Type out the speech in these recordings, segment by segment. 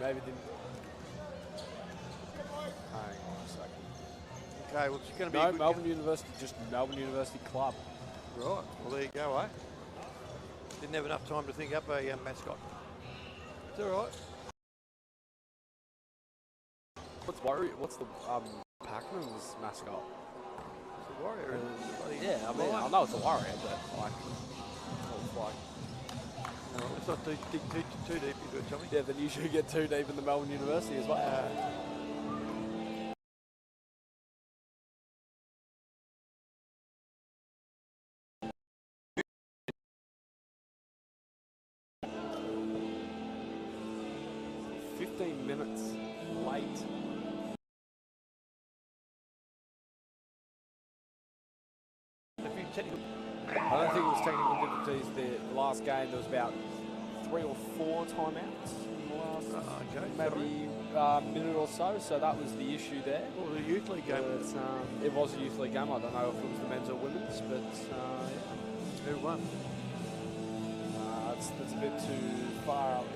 Maybe didn't. Hang on a second. Okay, well, it's going to be no, Melbourne University, just Melbourne University Club. Right, well, there you go, eh? Didn't have enough time to think up a mascot. It's all right. What's the Pakenham's mascot? It's a warrior. Yeah, I mean, I know it's a warrior, but like, no, let's not dig too deep into it, Tommy. Yeah, then you should get too deep in the Melbourne University as well. 15 minutes late. I don't think it was technical difficulties. The last game, there was about 3 or 4 timeouts in the last maybe minute or so. So that was the issue there. Well, the youth league game. It was a youth league game. I don't know if it was the men's or women's, but yeah. Who won? That's a bit too far up.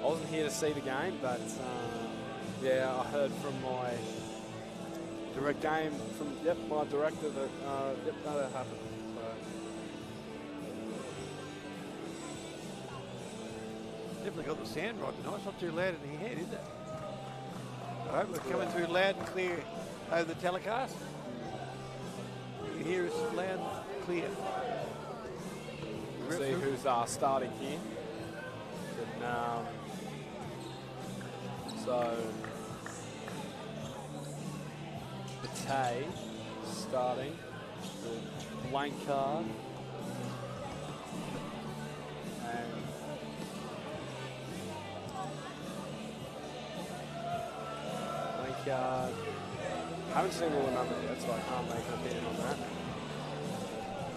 I wasn't here to see the game, but yeah, I heard from my direct game from my director that that happened. So. Definitely got the sound right tonight. It's not too loud in your head, is it? I hope we're coming through loud and clear over the telecast. You can hear us loud and clear. See who's starting here. And, so Batay starting, the Blanchard, and Blanchard. I haven't seen all the numbers yet, so I can't make an opinion on that.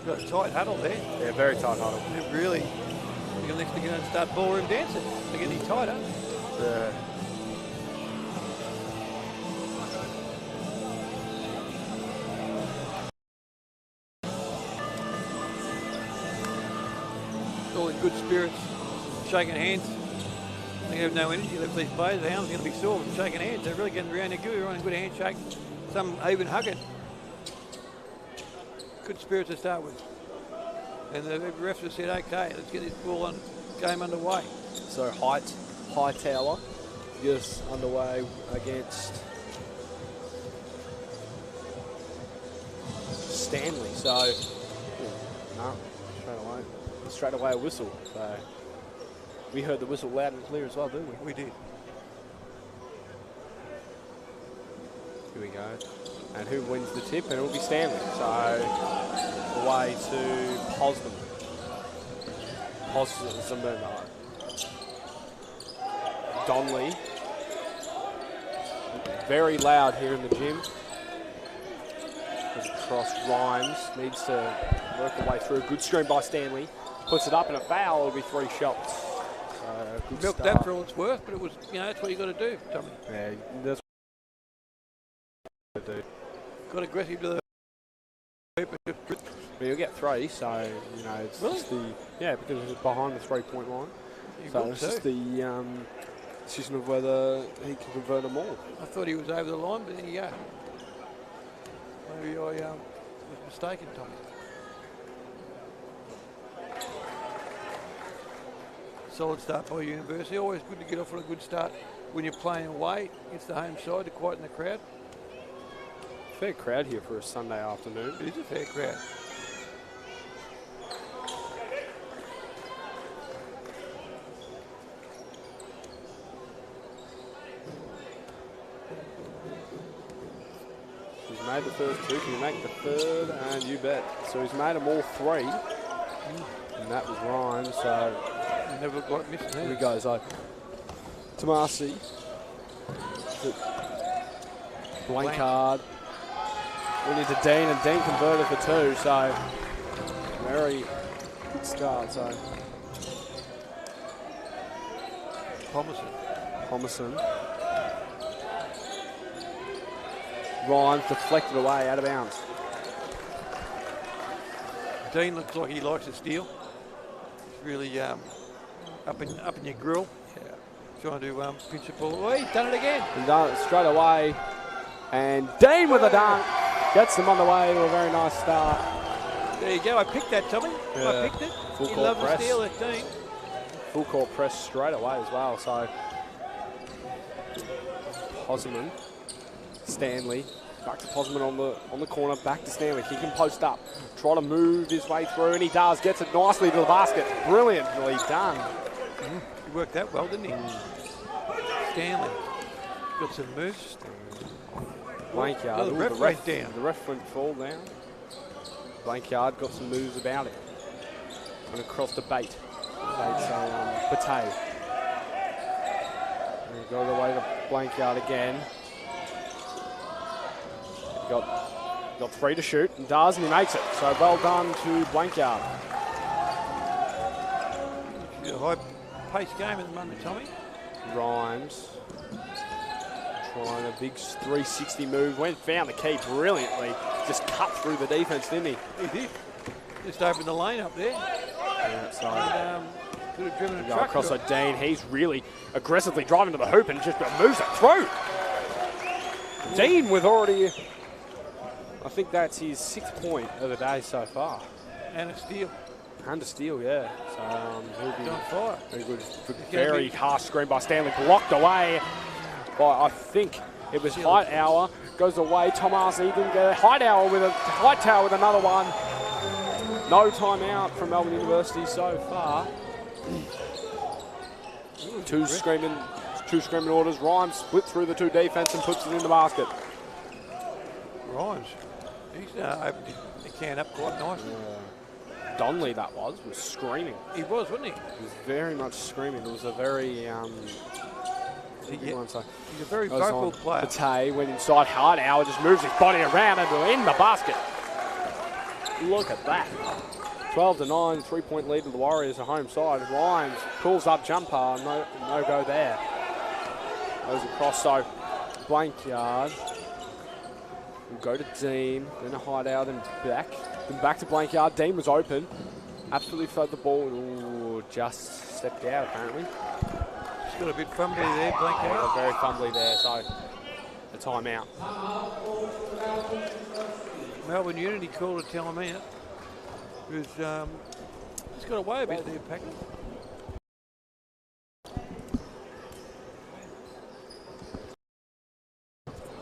Got a tight huddle there. Yeah, very tight huddle. It really. You're next to go and start ballroom dancing. They're getting tighter. Yeah. All in good spirits, shaking hands. They have no energy left these players. The arms are going to be sore from shaking hands. They're really getting around. They're on a good handshake. Some even hugging. Good spirits to start with. And the refs have said, okay, let's get this ball on, game underway. So Hightower gets underway against Stanley. So no, straight away a whistle. So we heard the whistle loud and clear as well, didn't we? We did. Here we go. And who wins the tip? And it'll be Stanley. So away to Posnam. Donley. Very loud here in the gym. Goes across Rhymes. Needs to work her way through. Good screen by Stanley. Puts it up and a foul. It'll be 3 shots. Good milked start. that for all it's worth, but it was, that's what you got to do, Tommy. Yeah, that's what you do. Got aggressive to the. Well, you'll get 3, so it's just the because it's behind the 3-point line. So it's just the decision of whether he can convert them all. I thought he was over the line, but there you go. Maybe I was mistaken, Tommy. Solid start by University. Always good to get off on a good start when you're playing away against the home side to quieten the crowd. Fair crowd here for a Sunday afternoon. It is a fair crowd. He's made the first 2. Can you make the third? And you bet. So he's made them all 3. And that was Ryan. So never got missed. Here he goes. Tomasi. Blanchard. We need to Dean, and Dean converted for 2, so very good start. So Thomason. Rhymes deflected away, out of bounds. Dean looks like he likes to steal. He's really up in your grill. Yeah. Trying to pinch the ball. Oh, he's done it again. He's done it straight away. And Dean with a dunk. Gets them on the way to a very nice start. There you go. I picked that, Tommy. Yeah. I picked it. Full He court loved press. the steal at Dean. Full court press straight away as well. So Posman, Stanley, back to Posman on the corner, back to Stanley. He can post up, try to move his way through, and he does. Gets it nicely to the basket. Brilliantly done. He worked that well, didn't he? Stanley got some moves. Blankyard. Oh, the ref went down. The ref went fall down. Blankyard got some moves about it. And across the bait. Bate. Go the way to Blankyard again. Got 3 to shoot and does, and he makes it. So well done to Blankyard. It's a high-paced game at the moment, Tommy. Rhymes trying a big 360 move. Went, found the key brilliantly. Just cut through the defense, didn't he? He did. Just opened the lane up there. Yeah, so could have driven a go truck. across to Dean. He's really aggressively driving to the hoop and just moves it through. Dean with already, I think that's his 6th point of the day so far. And a steal. And a steal, yeah. So he'll be on fire. Very good. Very harsh screen by Stanley. Blocked away by, I think it was Hightower. Goes away. Thomas, he didn't get it. Hightower with another one. No timeout from Melbourne University so far. Two screaming orders. Rhymes split through the 2 defense and puts it in the basket. Rhymes. He's opened the can up quite nicely. Donnelly that was screaming. He was, wasn't he? He was very much screaming. It was a very He's a very vocal player. Bate went inside. Hightower just moves his body around and in the basket. Look at that. 12 to 9, 3-point lead to the Warriors, a home side. Rhymes pulls up jumper, no go there. Goes across, so Blankyard will go to Dean, then a Hideout, then back to Blankyard. Dean was open, absolutely flowed the ball. Ooh, just stepped out apparently. Just got a bit fumbly there, Blankyard. Yeah, very fumbly there, so a timeout. Melbourne Unity called a timeout. Because he's got away a bit there, Pakenham.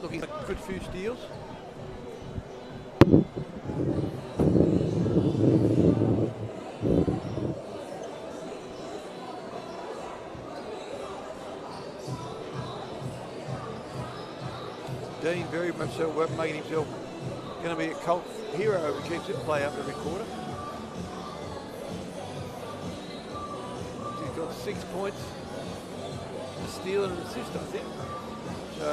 Looking like a good few steals. Dean very much so making himself going to be a cult hero who keeps it play up every quarter. He's got 6 points, a steal and an assist, I think. So,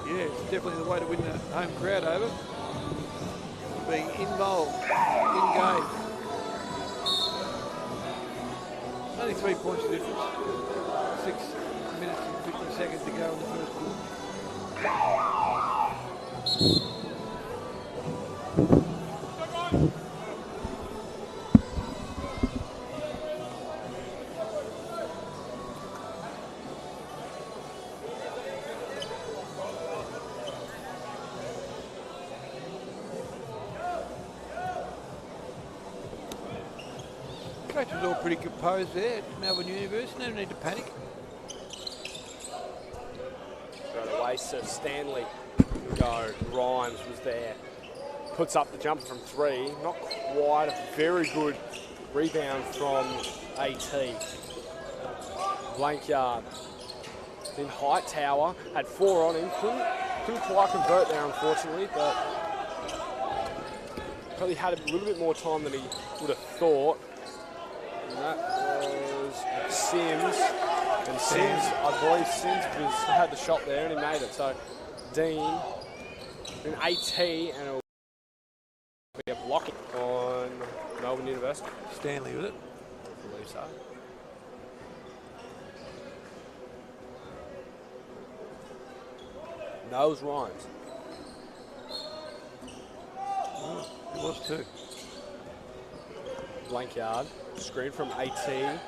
yeah, it's definitely the way to win the home crowd over. Being involved, engaged. Only 3 points difference. 6 minutes and 50 seconds to go in the first quarter. Coach was all pretty composed there at Melbourne University. No need to panic. Right away, so Stanley go. Rhymes was there. Puts up the jumper from 3. Not quite a very good rebound from AT. Blankyard. Then Hightower had 4 on him. Couldn't quite convert there, unfortunately, but probably had a little bit more time than he would have thought. And that was Sims. And Sims, I believe Sims had the shot there and he made it. So Dean, then AT, and it'll be a block on Melbourne University. Stanley with it. I believe so. No, it was Rhymes. Oh, it was too. Blankyard, screen from 18.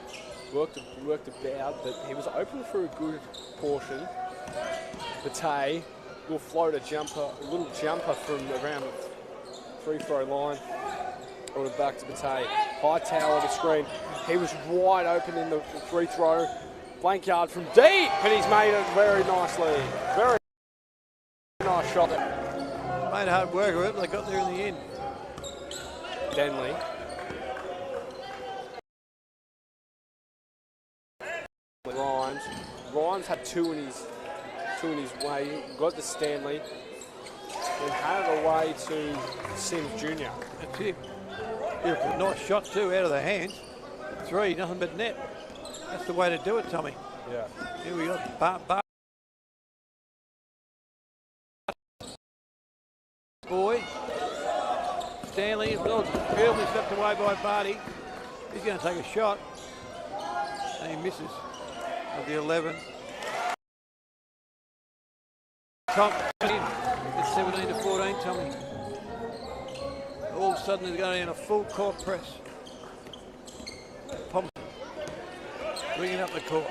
Worked about, but he was open for a good portion. Bate, little floater jumper, a little jumper from around the free throw line. Ordered back to Bate. High tower to screen. He was wide open in the free throw. Blankyard from deep, but he's made it very nicely. Very nice shot. Made hard work of it, but they got there in the end. Denley. Rhymes had two in his way. Got to Stanley. And had it away to Sims Jr. That's it. Beautiful, nice shot too, out of the hands. 3, nothing but net. That's the way to do it, Tommy. Yeah. Here we go. Boy. Stanley is beautifully swept away by Barty. He's going to take a shot. And he misses of the 11. Tom, it's 17 to 14, Tommy. All of a sudden, they're going in a full court press. Thompson bringing up the court.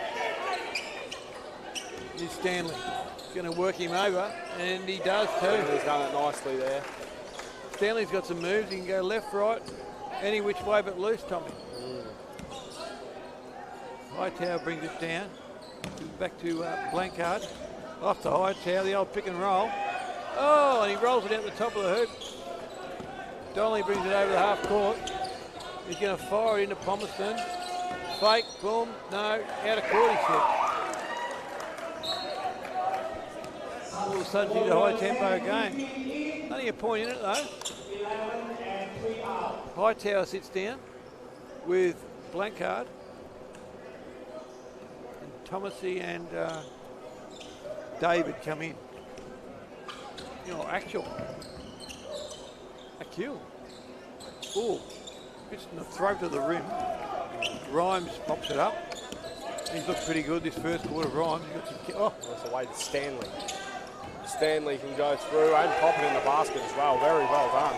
Here's Stanley. He's going to work him over, and he does too. He's done it nicely there. Stanley's got some moves. He can go left, right, any which way but loose, Tommy. Hightower brings it down. Back to Blanchard. Off to Hightower, the old pick and roll. Oh, and he rolls it out the top of the hoop. Donnelly brings it over the half court. He's going to fire it into Palmerston. Fake, boom, no, out of court he said. All of a sudden she's a high tempo game. Only a point in it though. Hightower sits down with Blanchard. And Thomasy and David come in. You know, Akil. Oh, it's in the throat of the rim. Rhymes pops it up. He's looked pretty good this first quarter. Rhymes. He's got some. Oh, that's away to Stanley. Stanley can go through and pop it in the basket as well. Very well done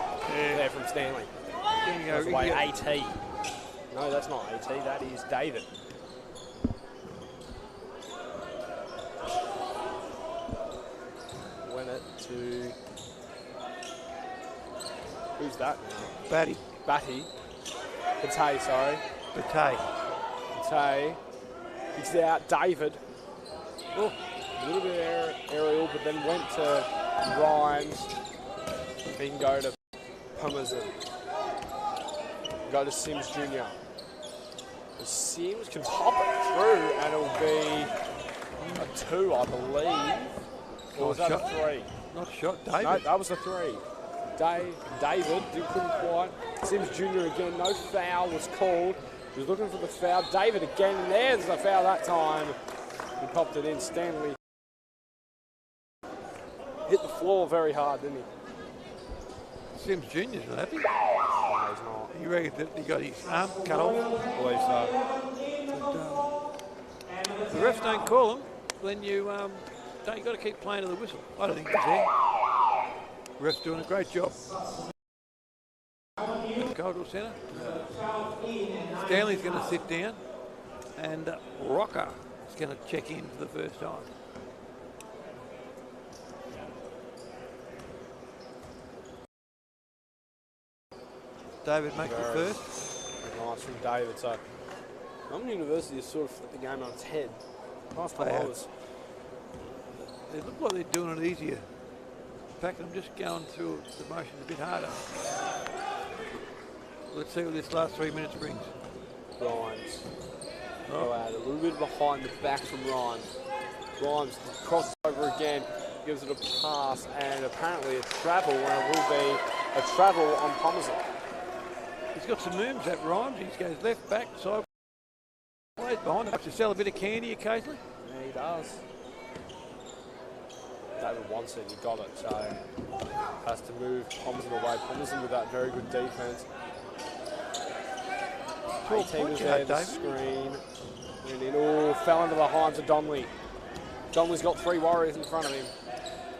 there from Stanley. That's away AT. No, that's not AT. That is David. Went it to. Who's that now? Batty. Bate, sorry. Bate. He's out. David. Oh, a little bit aerial, but then went to Rhymes. He can go to Palmerston. Go to Sims Jr. Sims can pop it through, and it'll be a 2, I believe. Or was that a 3? Not shot, David. No, that was a 3. David couldn't quite. Sims Jr. again, no foul was called. He was looking for the foul. David again, and there's the foul that time. He popped it in. Stanley hit the floor very hard, didn't he? Sims Jr.'s not happy. No, he's not. You reckon that he got his arm cut off? I believe so. But, the refs don't call him, then you got to keep playing to the whistle. I don't think he's there. Ref's doing a great job. Coldwell Centre. Stanley's going to sit down, and Rocker is going to check in for the first time. David makes the first. Nice from David. So, Melbourne University has sort of flipped the game on its head. Last time I was. They look like they're doing it easier. Pakenham just going through the motions a bit harder. Let's see what this last 3 minutes brings. Rhymes. Go out a little bit behind the back from Rhymes. Rhymes crosses over again, gives it a pass, and apparently a travel, and it will be a travel on Palmerston. He's got some moves, that Rhymes. He goes left, back, side, plays behind him. To sell a bit of candy occasionally. Yeah, he does. David wants it, he got it, so has to move Palmerston away. Palmerston with that very good defense. 18 was there, the screen. And it all fell into the hands of Donnelly. Donnelly's got 3 Warriors in front of him.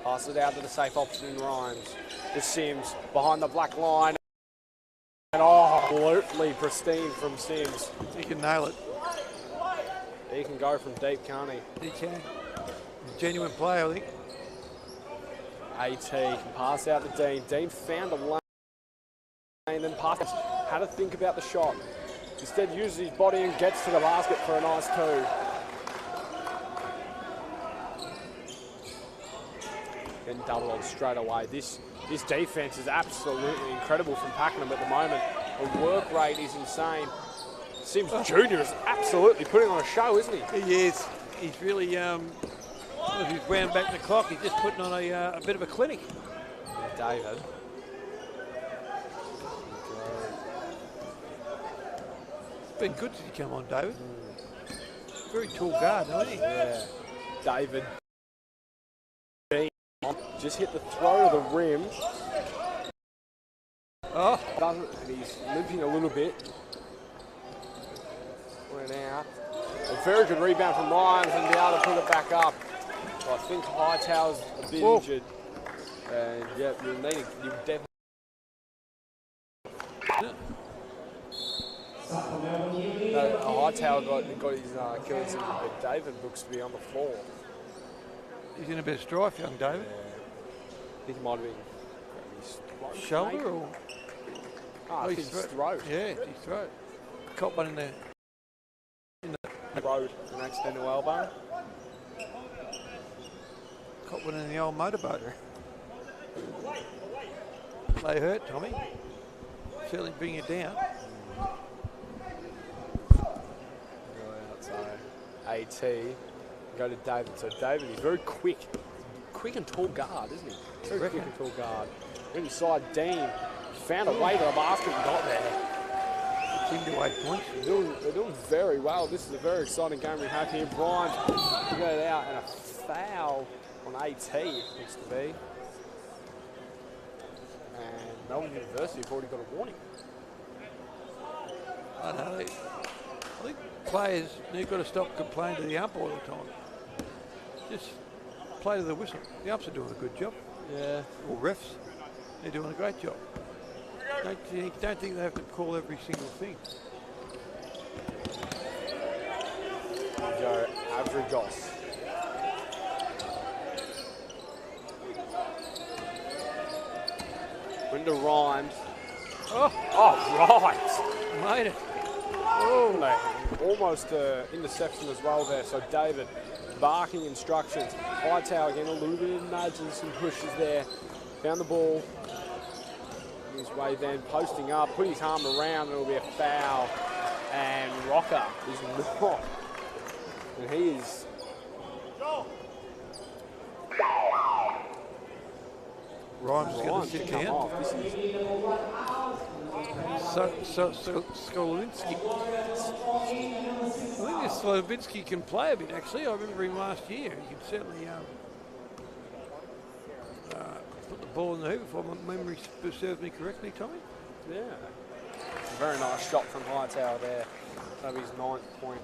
Passes it out to the safe option in Rhymes. The Sims behind the black line. And absolutely pristine from Sims. He can nail it. He can go from deep, can't he? He can. Genuine player, I think. AT can pass out to Dean. Dean found a lane and then passed. Had to think about the shot. Instead uses his body and gets to the basket for a nice 2. Getting doubled on straight away. This defense is absolutely incredible from Pakenham at the moment. The work rate is insane. Sims Jr. is absolutely putting on a show, isn't he? He is. He's really, if he's wound back the clock, he's just putting on a bit of a clinic. David. It's been good since you come on, David. Very tall guard, isn't he? Yeah. David. Just hit the throw of the rim. Oh. He's limping a little bit. Went out. A very good rebound from Rhymes and be able to put it back up. I think Hightower's a bit injured. And yeah, you definitely. Hightower got his Achilles injured, but David looks to be on the floor. He's in a bit of strife, young David. Yeah. I think he might have been his shoulder maybe? Or? I think his throat. Yeah, his throat. Caught one in the road, an accidental elbow. Caught one in the old motorboat. They hurt, Tommy. Certainly bring you down. So AT, go to David. So David is very quick and tall guard, isn't he? Very quick and tall guard. Went inside Dean, found a way to the basket and got there. Seemed to 8 points. They're doing very well. This is a very exciting game we have here. Brian goes out and a foul on AT, looks to be. And Melbourne University have already got a warning. I know. I think players, they've got to stop complaining to the ump all the time. Just play to the whistle. The umps are doing a good job. Yeah. Or refs, they're doing a great job. Don't think they have to call every single thing. Joe Avrigos. Winter Rhymes. Oh, right. Made it. Oh, almost interception as well there. So David barking instructions. Hightower again, a little bit of nudge and some pushes there. Found the ball. His way then posting up, put his arm around, and it'll be a foul. And Rocker is not. And he is. Rhymes is going to sit down. Off. This is Skolinsky. I think Slovinsky can play a bit, actually. I remember him last year. He can certainly put the ball in the hoop, if my memory serves me correctly, Tommy. Yeah. Very nice shot from Hightower there. That'll be his 9th point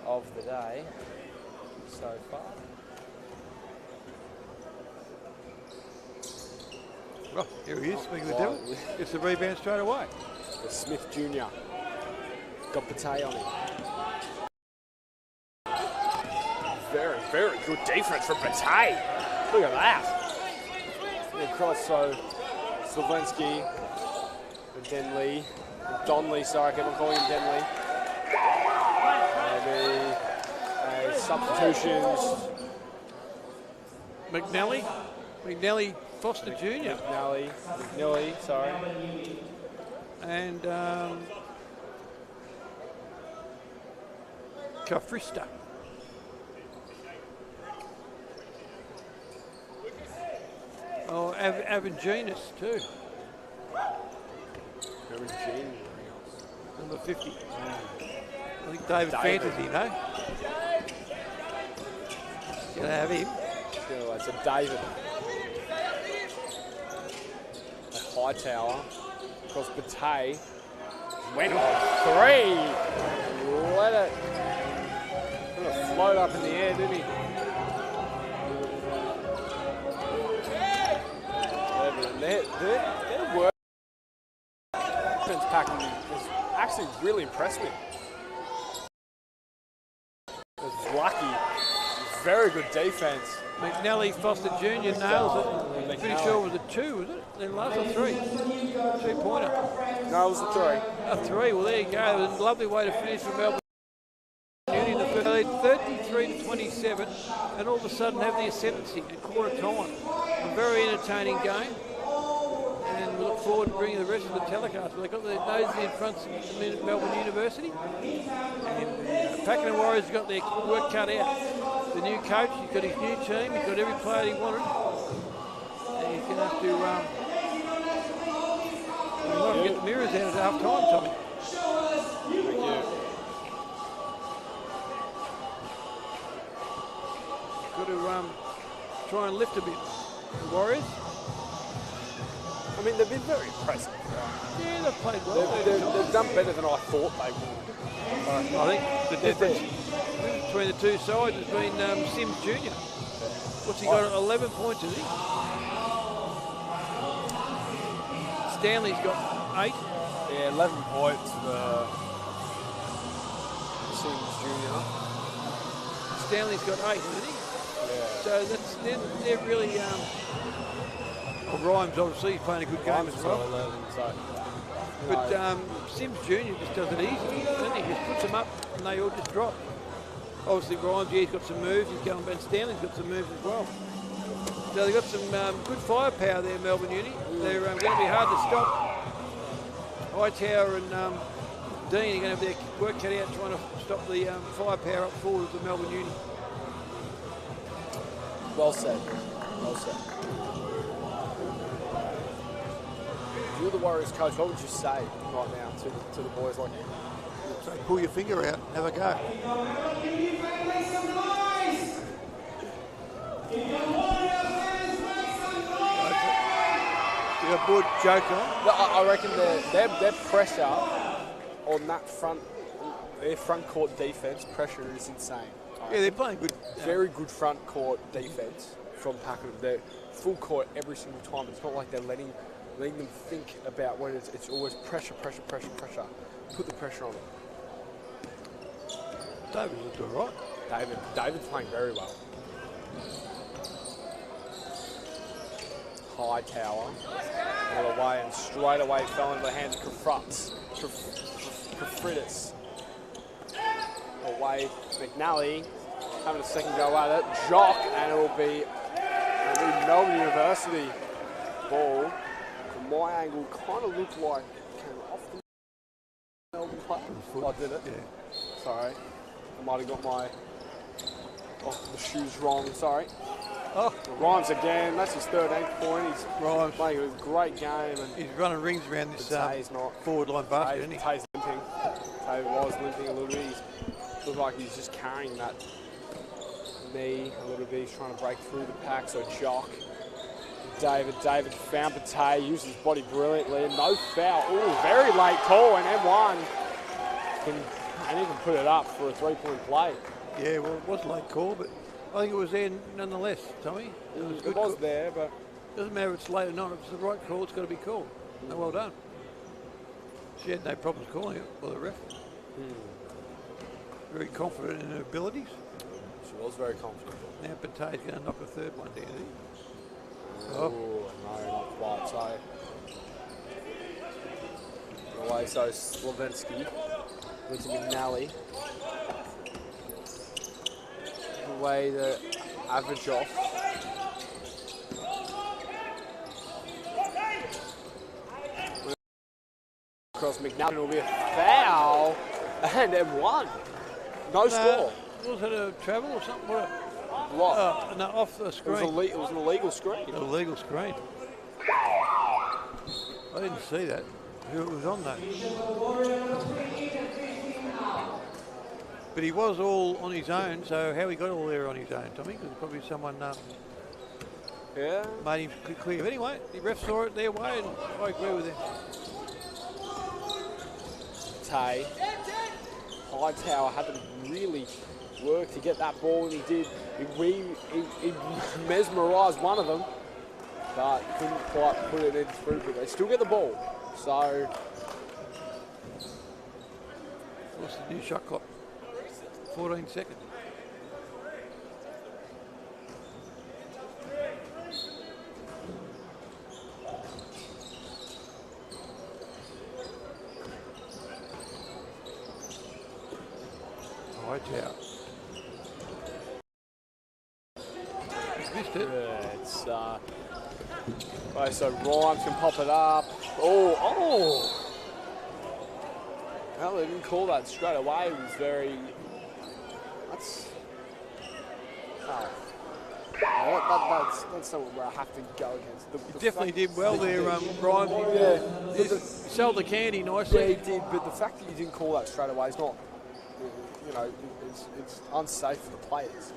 of the day so far. Oh, here he is, speaking of the devil. Gets the rebound straight away. Smith Jr. got Pate on him. Very, very good defense from Pate. Look at that. Across, so Slovensky, Denley, Donley, sorry, I keep on calling him Denley. Maybe substitutions. McNally Foster Jr. McNally, sorry. And Kafrista. Oh, Avanginas too. Number 50. I think David Fantasy, no? Gonna have him. Yeah, it's a David. A Hightower. Across Pate. Went on 3. Let it float up in the air, didn't he? They're working defence Pakenham has actually really impressed me. It's lucky. Very good defence. McNally Foster Jr. nails it. Pretty sure it was a 2, was it? Then last a 3. 3-pointer. No, it was a 3. A 3. Well, there you go. It was a lovely way to finish for Melbourne Uni in the first. 33-27, and all of a sudden have the ascendancy at quarter time. A very entertaining game, and we look forward to bringing the rest of the telecast. They've got their noses in front of Melbourne University, and Pakenham Warriors have got their work cut out. The new coach, he's got his new team, he's got every player he wanted, and he's going to have to get the mirrors out at half time, Tommy. Thank you. Got to try and lift a bit. The Warriors. I mean, they've been very impressive. Yeah, they've played well. They've done better than I thought they would. I think the difference between the two sides has been Sims Jr. What's he got? 11 points, is he? Stanley's got 8. Yeah, 11 points for Sims Jr. Stanley's got 8, isn't he? Yeah. So they're really. Well, Rhymes obviously he's playing a good game as well. 11, so, but Sims Jr. just does it easy, doesn't he? Just puts them up and they all just drop. Obviously Rhymes, yeah, he's got some moves. He's going, Ben Stanley's got some moves as well. So they've got some good firepower there, Melbourne Uni. They're going to be hard to stop. Hightower and Dean are going to have their work cut out trying to stop the firepower up forward of the Melbourne Uni. Well said. Well said. If you're the Warriors coach, what would you say right now to the boys? Like, so pull your finger out, have a go. You got board joke on? No, I reckon their pressure on that their front court defence pressure is insane. Yeah, they're playing good. Very good front court defence from Pakenham. They're full court every single time. It's not like they're letting them think about when it's always pressure. Put the pressure on them. David looked all right. David's playing very well. Hightower all the way and straight away fell into the hands of Kafridis. Away, McNally having a second go at it. Jock, and it'll be Melbourne University ball. From my angle, kind of looked like it came off the Melbourne play. Oh, did it? Yeah. Sorry. I might have got the shoes wrong. Sorry. Oh, Rhymes again. That's his 13th point. He's Rhymes playing a great game. And he's running rings around this not forward line basket, isn't he? Tay's limping. Tay was limping a little bit. He looked like he's just carrying that knee a little bit. He's trying to break through the pack. So Jock, David found Tay, used his body brilliantly. No foul. Ooh, very late call, and M1 can even put it up for a 3-point play. Yeah, well, it was a late call, but I think it was there nonetheless, Tommy. It was there, but doesn't matter if it's late or not. If it's the right call, it's got to be called. No, well done. She had no problems calling it, well, the ref. Very confident in her abilities. She was very confident. Now Patay's going to knock a third one down, isn't he? Oh, no, not quite. So, away, so Slavenski, with McNally. Away the average off. Across McNally will be a foul, and M1. No score. Was it a travel or something? What? No, off the screen. It was an illegal screen. An illegal screen. I didn't see that. Who it was on though? But he was all on his own, so how he got all there on his own, Tommy? Because probably someone Yeah. made him clear. But anyway, the ref saw it their way, and I agree with him. Tay. Hightower had to really work to get that ball, and he did. He mesmerised one of them, but couldn't quite put it in through. But they still get the ball. So What's the new shot clock? 14 seconds. Hightower. Missed it. Yeah, it's right, so Rhymes can pop it up. Oh! Well, they didn't call that straight away. It was very. That's. Oh. That's something where I have to go against. He definitely did well there, Rhymes. Yeah. He sold the candy nicely. Yeah, he did, but the fact that you didn't call that straight away is not, you know, it's unsafe for the players.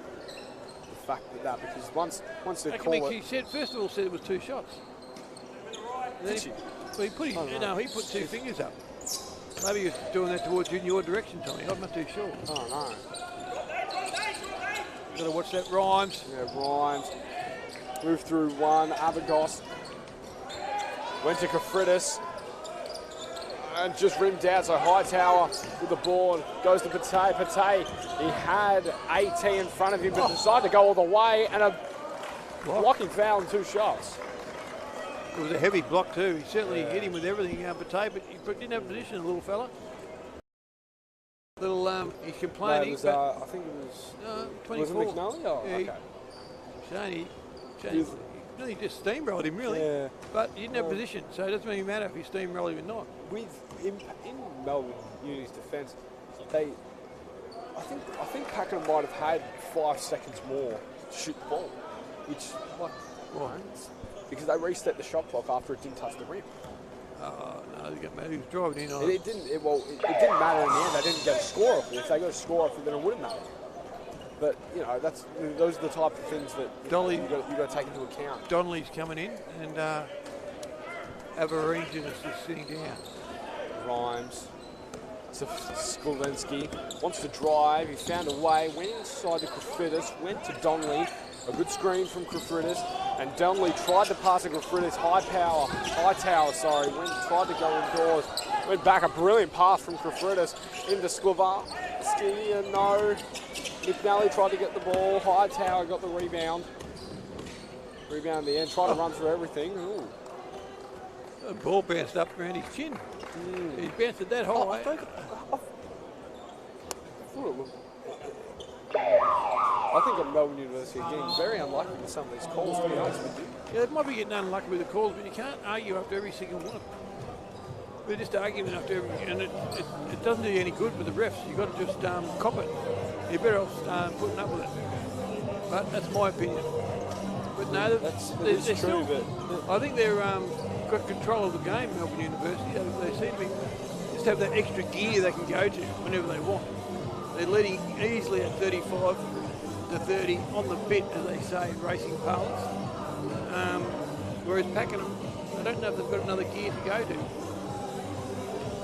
The fact that because once they call it. He said, first of all, said it was 2 shots. Did she? Well, he put he put 2 fingers up. Maybe he was doing that towards you in your direction, Tommy. I'm not too sure. Oh, no. Got to watch that Rhymes. Yeah, Rhymes. Move through one. Abagos. Went to Kafridis. And just rimmed out. So Hightower with the board. Goes to Pate. Pate. He had AT in front of him, but decided to go all the way. And a blocking foul in 2 shots. It was a heavy block too. He certainly hit him with everything, Pate, but he didn't have position, the little fella. He's complaining. No, it was, I think it was. 24. Was it McNally? Oh, yeah, okay. Shane really just steamrolled him, really. Yeah. But he didn't have position, so it doesn't really matter if he steamrolled him or not. In Melbourne Uni's defence, I think Pakenham might have had 5 seconds more to shoot the ball, which because they reset the shot clock after it didn't touch the rim. No, it didn't matter. He was driving in on it. It didn't matter in the end. They didn't get a score off it. If they got a score off it, then it wouldn't matter. But you know, those are the type of things that you got to take into account. Donnelly's coming in, and Average is sitting down. Rhymes. Skolinski wants to drive. He found a way. Went inside to Kafridis. Went to Donnelly. A good screen from Kafridis. And Donnelly tried to pass to Kafridis. Hightower, sorry. Tried to go indoors. Went back. A brilliant pass from Kafridis into Skolinski. No. McNally tried to get the ball. Hightower got the rebound. Rebound in the end. Tried to run through everything. Ooh. The ball bounced up around his chin. He bounced it that high. I think at Melbourne University are getting very unlucky with some of these calls, to be honest with you. Yeah, they might be getting unlucky with the calls, but you can't argue after every single one. We're just arguing after every, and it doesn't do you any good with the refs. You've got to just cop it. You're better off putting up with it. But that's my opinion. But no, they're still, I think they're got control of the game, Melbourne University. They seem to just have that extra gear they can go to whenever they want. They're leading easily at 35 to 30 on the bit, as they say in racing parlance. Whereas Pakenham, I don't know if they've got another gear to go to.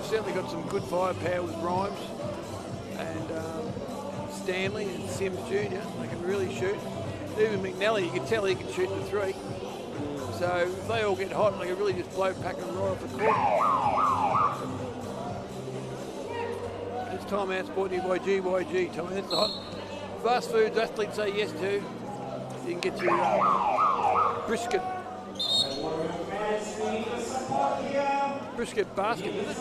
Certainly got some good firepower with Rhymes and Stanley and Sims Jr. They can really shoot. Even McNally, you can tell he can shoot the 3. So if they all get hot, they can really just blow Pakenham right off the court. This timeout's brought to you by GYG, Tommy. That's the hot fast foods athletes say yes to. You can get your brisket basket, isn't it?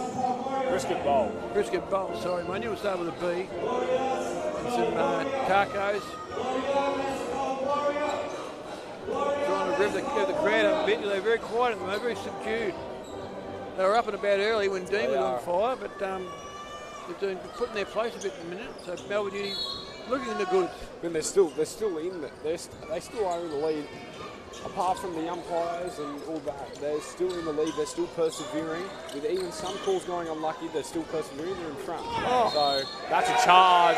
Brisket bowl. Brisket bowl, sorry. I knew it started with a B. And some tacos. Trying to rev the crowd up a bit. They're very quiet at the moment, very subdued. They were up and about early when Dean was on fire, but they're putting their place a bit in a minute. So Melbourne Uni looking in the goods. But they're still in it. They still are in the lead. Apart from the umpires and all that, they're still in the lead. They're still persevering. With even some calls going unlucky, they're still persevering. They're in front. Oh. So that's a charge.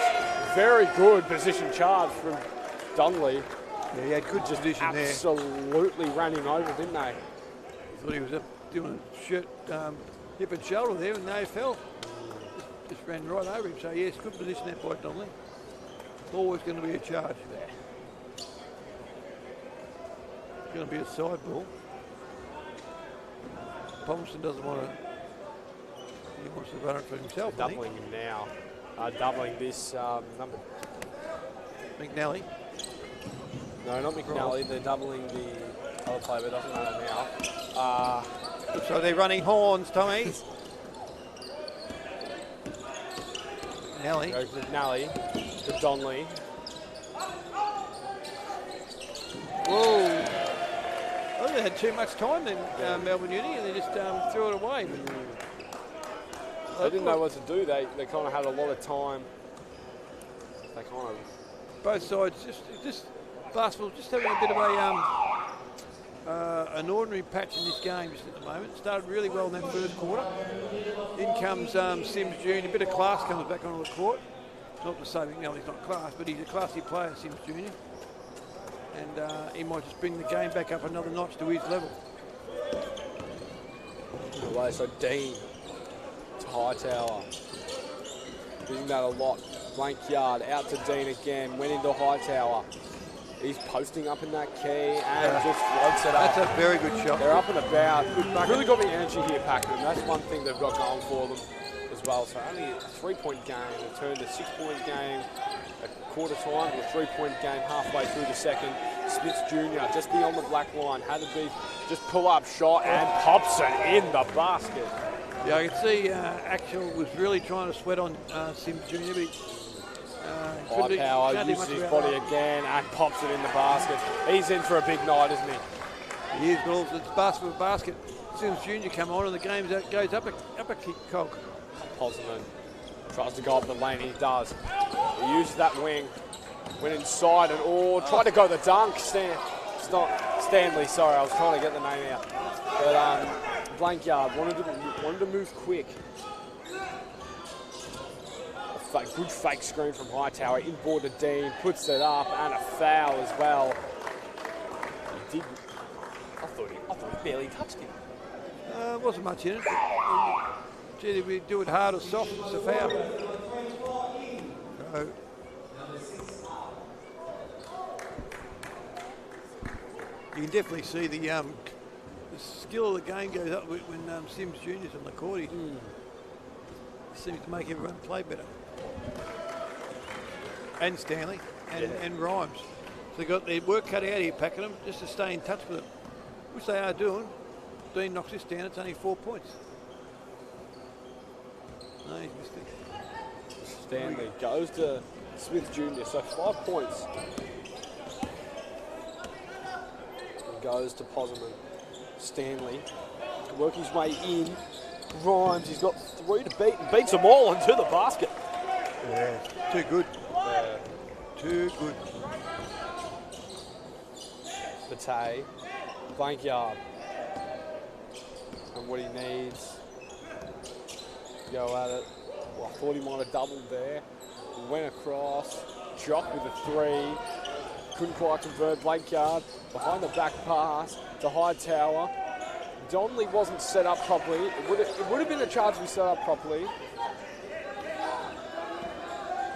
Very good position charge from Donnelly. Yeah, he had good position there. Absolutely ran him over, didn't they? He thought he was up doing shirt, hip and shoulder there, and they fell. Just ran right over him. So yes, good position there by Donnelly. Always going to be a charge there. It's going to be a side ball. Palmerston doesn't want to He wants to run it for himself. Doubling him now. Doubling this number. McNally. No, not McNally. They're doubling the other player, but it doesn't matter now. So they're running horns, Tommy. McNally. Goes McNally to Donley. Whoa. I think they had too much time then, Melbourne Uni, and they just threw it away. They didn't know what to do. They kind of had a lot of time. They kind of... Both sides just basketball just having a bit of an ordinary patch in this game just at the moment. Started really well in that first quarter. In comes Sims Jr. A bit of class comes back onto the court. Not to say McNally's not class, but he's a classy player, Sims Jr. And he might just bring the game back up another notch to his level. Away, so Dean to Hightower. Using that a lot. Blank yard, out to Dean again, went into Hightower. He's posting up in that key and just floats it up. That's a very good shot. They're up and about. Really got the energy here, Pakenham. That's one thing they've got going for them as well. So only a 3-point game. They turned a 6-point game at quarter time to a 3-point game halfway through the second. Smith Jr. just beyond the black line. Had to be just pull up shot and pops it in the basket. Yeah, I can see Axel was really trying to sweat on Sims Jr. But Hightower uses his body again and pops it in the basket. He's in for a big night, isn't he? He is, but it's basket for basket. Sims Jr. come on and the game goes up a kick cog. Posman tries to go up the lane, he does. He uses that wing, went inside and tried to go the dunk. Stanley, sorry, I was trying to get the name out. But blank yard, wanted to move quick. Good fake screen from Hightower, inboard to Dean, puts it up, and a foul as well. He did. I thought he barely touched him. Wasn't much in it. Gee, if we do it hard or soft, it's a foul. So, you can definitely see the skill of the game goes up when Sims Jr.'s on the court. He seems to make everyone play better. And Stanley and Rhymes. So they've got their work cut out here, Pakenham, just to stay in touch with it, which they are doing. Dean knocks this down, it's only 4 points. No, he's missed it. Stanley goes to Smith Jr., so 5 points. And goes to Posman. Stanley work his way in. Rhymes, he's got 3 to beat and beats them all into the basket. Yeah, too good. Too good. Bate, blank yard. And what he needs to go at it. Well, I thought he might have doubled there. Went across, Jock with a 3. Couldn't quite convert, blank yard. Behind the back pass to Hightower. Donley wasn't set up properly. It would have been a charge to be set up properly.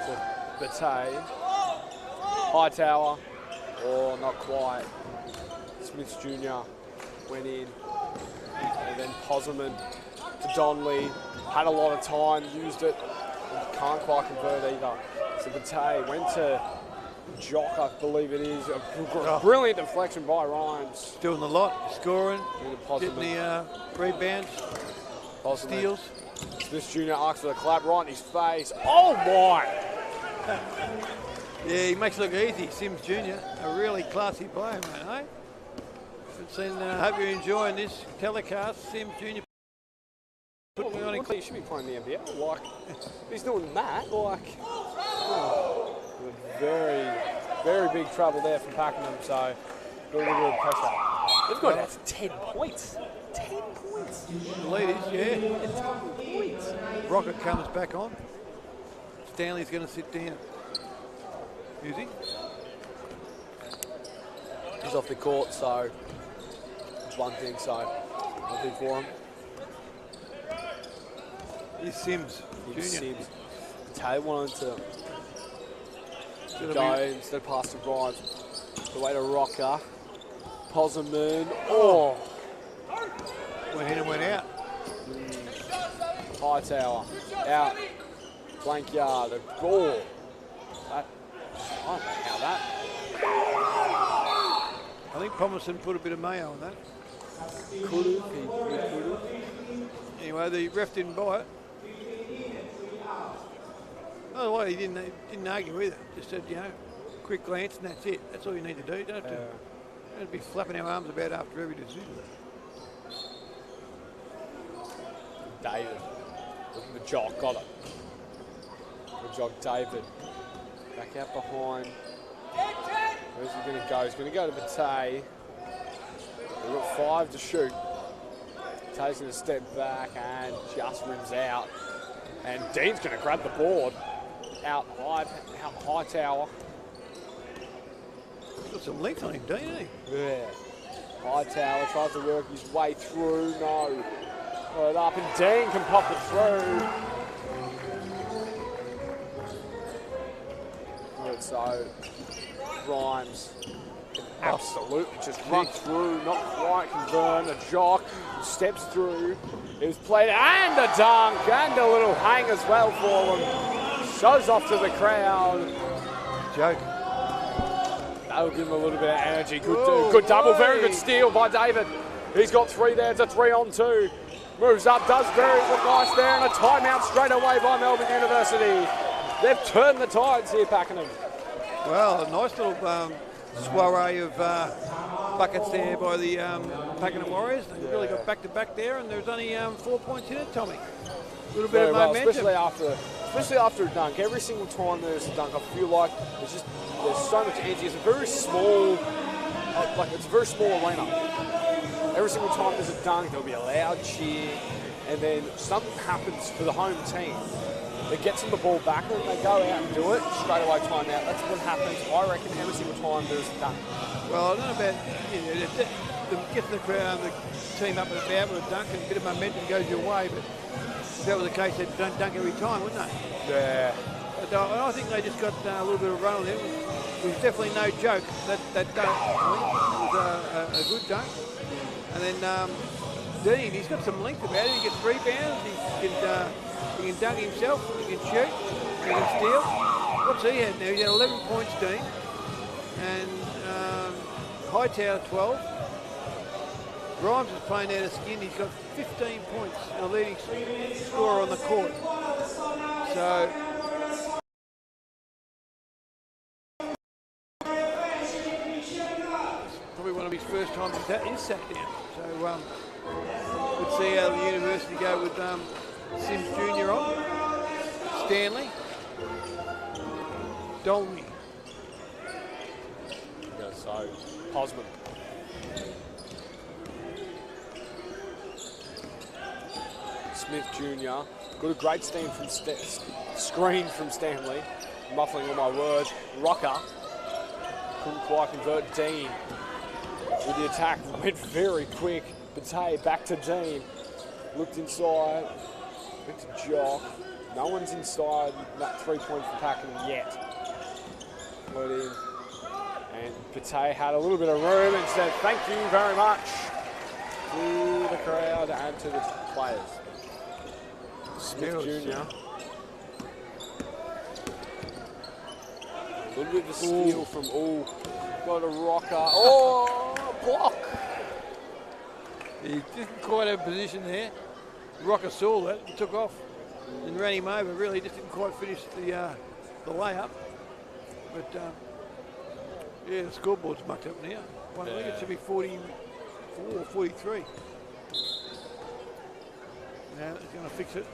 So Bate, Hightower, not quite. Smith Jr. went in, and then Posman to Donley. Had a lot of time, used it, can't quite convert either. So Bate went to Jock, I believe it is. A brilliant deflection by Rhymes. Doing a lot, scoring, getting the rebounds, steals. Smith Jr. asks for the clap right in his face. Oh my! Yeah, he makes it look easy. Sims Jr., a really classy player, mate, eh? Hope you're enjoying this telecast. Sims Jr. putting on. He should be playing the NBL. Like, he's doing that. Like, very, very big trouble there from Pakenham. So, got a little bit of pressure. They've got out to 10 points. 10 points. The lead is, yeah. 10 points. Rocket comes back on. Stanley's going to sit down. Is he? He's off the court, so it's one thing. So, nothing for him. He's Sims Jr. Sims. Tay wanted to go instead of pass to Rhymes. The way to Rocker. Posman. Oh! Went in and went out. Hightower out. Blank yard. A goal. That, I don't know how that. I think Pomerson put a bit of mayo on that. Could have. He could have. Anyway, the ref didn't buy it. By the way, he didn't argue either. Just said, you know, quick glance and that's it. That's all you need to do. You don't have to be flapping our arms about after every decision. David. Looking for Jock. Got it. Good job, David. Back out behind. Where's he going to go? He's going to go to Matei. We've got 5 to shoot. Matei's going to step back and just rims out. And Dean's going to grab the board. Out Hightower. He's got some length on him, Dean, hasn't he? Yeah. Hightower tries to work his way through. No. Got it up and Dean can pop it through. Good, so Rhymes can absolutely just run through, not quite convert. A Jock steps through. It was played and a dunk and a little hang as well for him. Shows off to the crowd. Joke. That'll give him a little bit of energy. Good double, very good steal by David. He's got 3 there. It's a 3-on-2. Moves up, does very nice there, and a timeout straight away by Melbourne University. They've turned the tides here, Pakenham. Well, a nice little soiree of buckets there by the Pakenham Warriors. They really got back-to-back there, and there's only 4 points in it, Tommy. A little bit of momentum. Especially after a dunk. Every single time there's a dunk, I feel like there's so much energy. It's a very small, it's a very small arena. Every single time there's a dunk, there'll be a loud cheer, and then something happens for the home team. It gets them the ball back, and they go out and do it, straight away timeout. That's what happens, I reckon, every single time there's a dunk. Well, I don't know about, getting the crowd, the team up and about with a dunk, and a bit of momentum goes your way, but if that was the case, they'd dunk every time, wouldn't they? Yeah. But I think they just got a little bit of run on them. It was definitely no joke, that dunk. It was a good dunk. And then Dean, he's got some length about him. He gets rebounds, he can dunk himself, he can shoot, he can steal. What's he had now? He's had 11 points, Dean. And Hightower 12. Grimes is playing out of skin. He's got 15 points and a leading scorer on the court. So probably one of his first times he's sat down. So we'll see how the university go with Sims Jr. on. Stanley. Dolney. Yeah, so Hosman. Smith Jr. Got a great screen from Stanley. Muffling all my words. Rocker. Couldn't quite convert. Dean with the attack. Went very quick. Batey back to Dean. Looked inside. Looked to Jock. No one's inside that 3-point for Pakenham yet. Put in. And Batey had a little bit of room and said thank you very much to the crowd and to the players. Smith Jr. A little bit of a steal from got a rocker. Block. He didn't quite have a position there. Rocker saw that and took off and ran him over. Really just didn't quite finish the layup. But yeah, the scoreboard's mucked up now. I think it should be 44 or 43. Now it's going to fix it.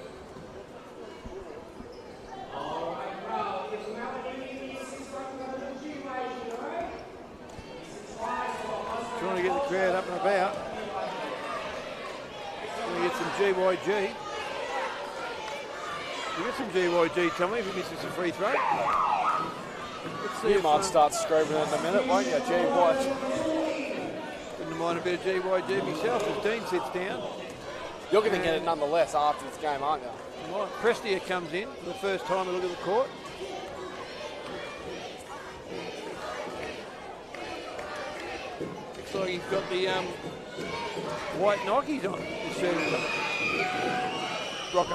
Trying to get the crowd up and about. Going to get some GYG. You get some GYG, Tommy, if he misses a free throw. You might start screaming in a minute, won't you? GYG. Wouldn't mind a bit of GYG myself as Dean sits down. You're going to get it nonetheless after this game, aren't you? Right, Prestia comes in for the first time to look at the court. Looks like he's got the white Nikes on. Rocker.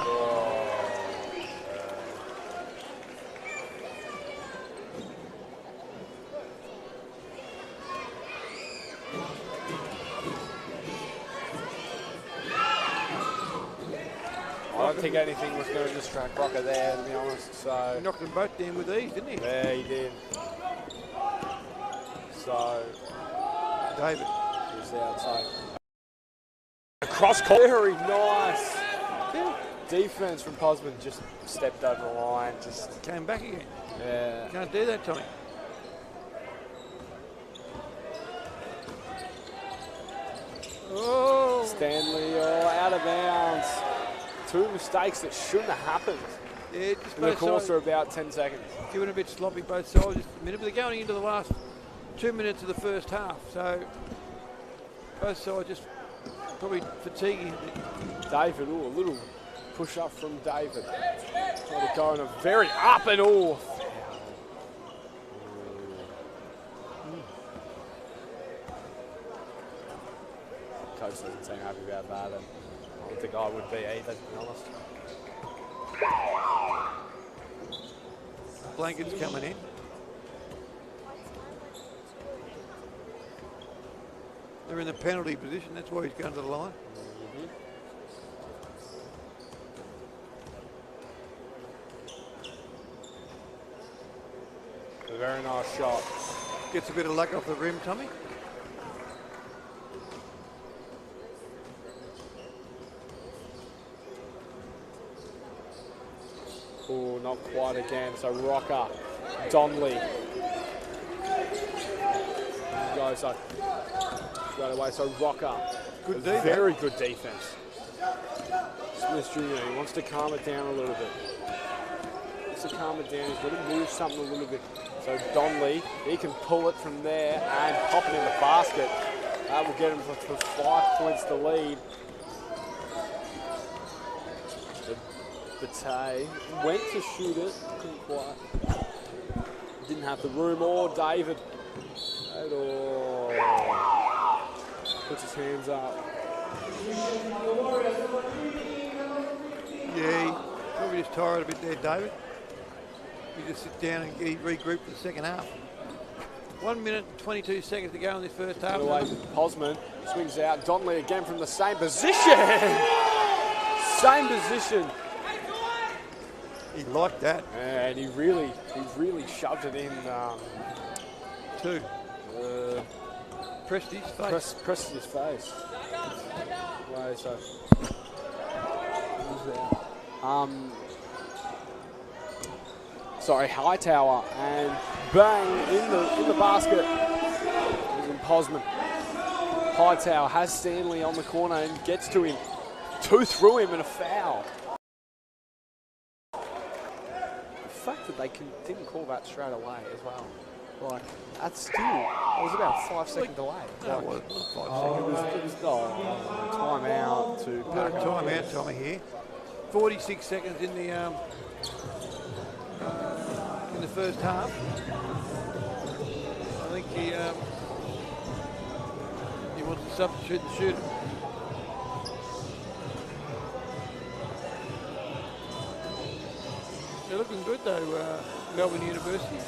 I don't think anything was going to distract Rocker there, to be honest. So He knocked them both down with ease, didn't he? yeah, he did. So David. he's the outside. Cross court. Very nice. Yeah. Defense from Posman just stepped over the line. Just Came back again. yeah. Can't do that, Tommy. Oh. Stanley out of bounds. Two mistakes that shouldn't have happened Yeah, just in the both course sides. of about 10 seconds. Giving a bit sloppy both sides just a minute, but they're going into the last 2 minutes of the first half, so both sides just probably fatiguing a bit. David, a little push up from David. Tried to go in a very up and all. Coach doesn't seem happy about that, and I don't think I would be either, to be honest. Blankets coming in. They're in the penalty position, that's why he's going to the line. A very nice shot. Gets a bit of luck off the rim, Tommy. Oh, not quite again. So Rocker, Donnelly. Goes up straight away. So Rocker, Good defense. very good defense. Smith Jr. He wants to calm it down a little bit. Wants to calm it down. He's got to move something a little bit. So Donnelly, he can pull it from there and pop it in the basket. That will get him for 5 points to lead. Bate went to shoot it, couldn't quite. Didn't have the room or David. Puts his hands up. Yeah, he probably just tired a bit there, David. You just sit down and regroup for the second half. 1 minute and 22 seconds to go in this first half. Away, Posman swings out. Donnelly again from the same position. Same position. He liked that. And he really shoved it in. Too. Pressed his face. Pressed his face. Way, so. Sorry, Hightower, and bang in the basket. It was in Posman. Hightower has Stanley on the corner and gets to him. Two through him and a foul. The fact that they didn't call that straight away as well. Like, that's still, it was about a 5 second delay. That was 5 seconds. It was timeout to We've got a Pakenham. timeout, Tommy, here. 46 seconds in the first half. I think he wants to substitute the shooter. They're looking good though, Melbourne University.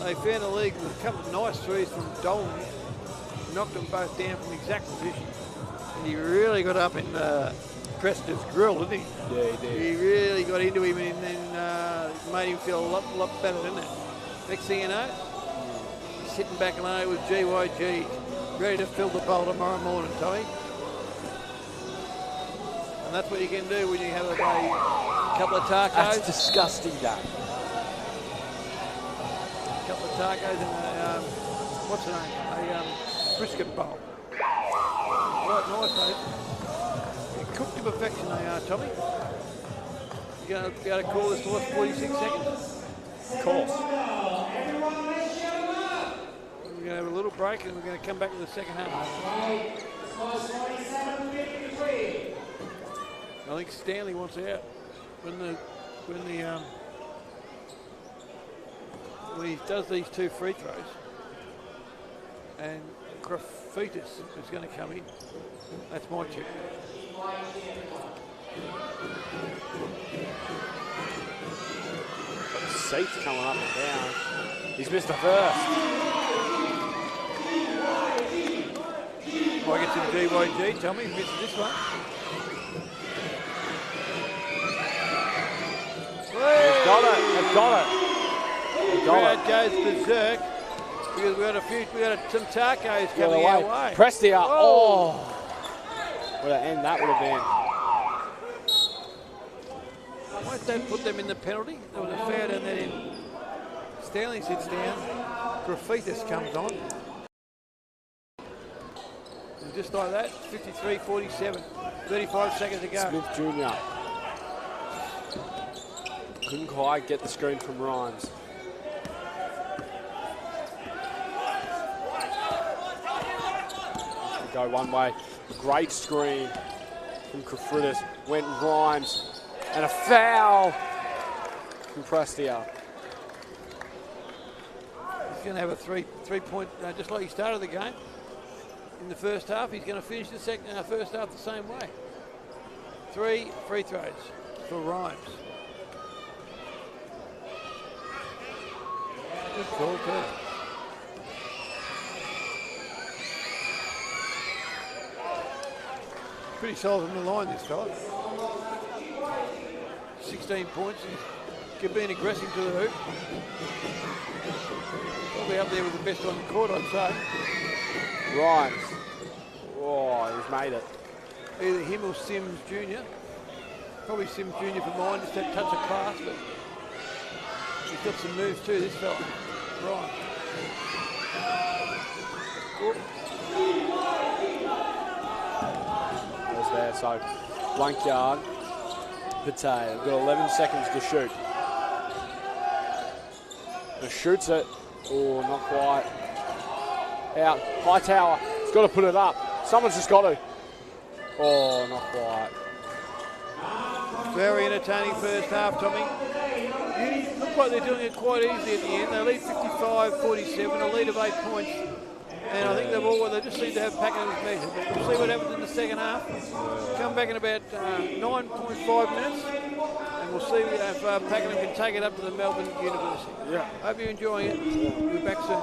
They found a league with a couple of nice threes from Dolan. Knocked them both down from the exact position. And he really got up in Prester's grill, didn't he? Yeah, he did. He really got into him and then made him feel a lot better, didn't it? Next thing you know, he's sitting back alone with GYG, ready to fill the bowl tomorrow morning, Tommy. And that's what you can do when you have a couple of tacos. That's disgusting, that. A couple of tacos and a, what's the name? A brisket bowl. Right, nice, mate. Cooked to perfection they are, Tommy. You're going to be able to call this for 46 seconds? Of course. We're going to have a little break and we're going to come back to the second half. I think Stanley wants out when he does these two free throws, and Graffitis is going to come in. That's my tip. seats coming up and down. He's missed the first. Might get some GYG, Tommy, misses this one. They've got it. They've got it. They've got Crowd it. goes berserk because we got some tacos coming our way. Prestia. Oh. What an end that would have been. Won't they put them in the penalty? There was a foul down there in. Stanley sits down. Graffitis comes on. And just like that, 53-47. 35 seconds to go. Smith Jr. Couldn't quite get the screen from Rhymes. Go one way. Great screen from Graffitis. Went Rhymes. And a foul from Prestia. He's going to have a three-point, just like he started the game. In the first half, he's going to finish the first half the same way. 3 free throws for Rhymes. Good call, too. Pretty solid on the line, this fella. 16 points. He's been aggressive to the hoop. Probably up there with the best on the court, I'd say. Rhymes. Oh, he's made it. Either him or Sims Jr. Probably Sims Jr. for mine, just that touch of class, but he's got some moves too, this fella. Right. There's there, so blank yard. Pate, got 11 seconds to shoot. And shoots it. Oh, not quite. Out. Hightower. He's got to put it up. Someone's just got to. Oh, not quite. Very entertaining first half, Tommy. It looked like they're doing it quite easily at the end. They lead 55-47, a lead of 8 points. And I think they just seem to have Pakenham's measured. But we'll see what happens in the second half. Come back in about 9.5 minutes. And we'll see if Pakenham can take it up to the Melbourne University. Yeah. Hope you're enjoying it. We'll be back soon.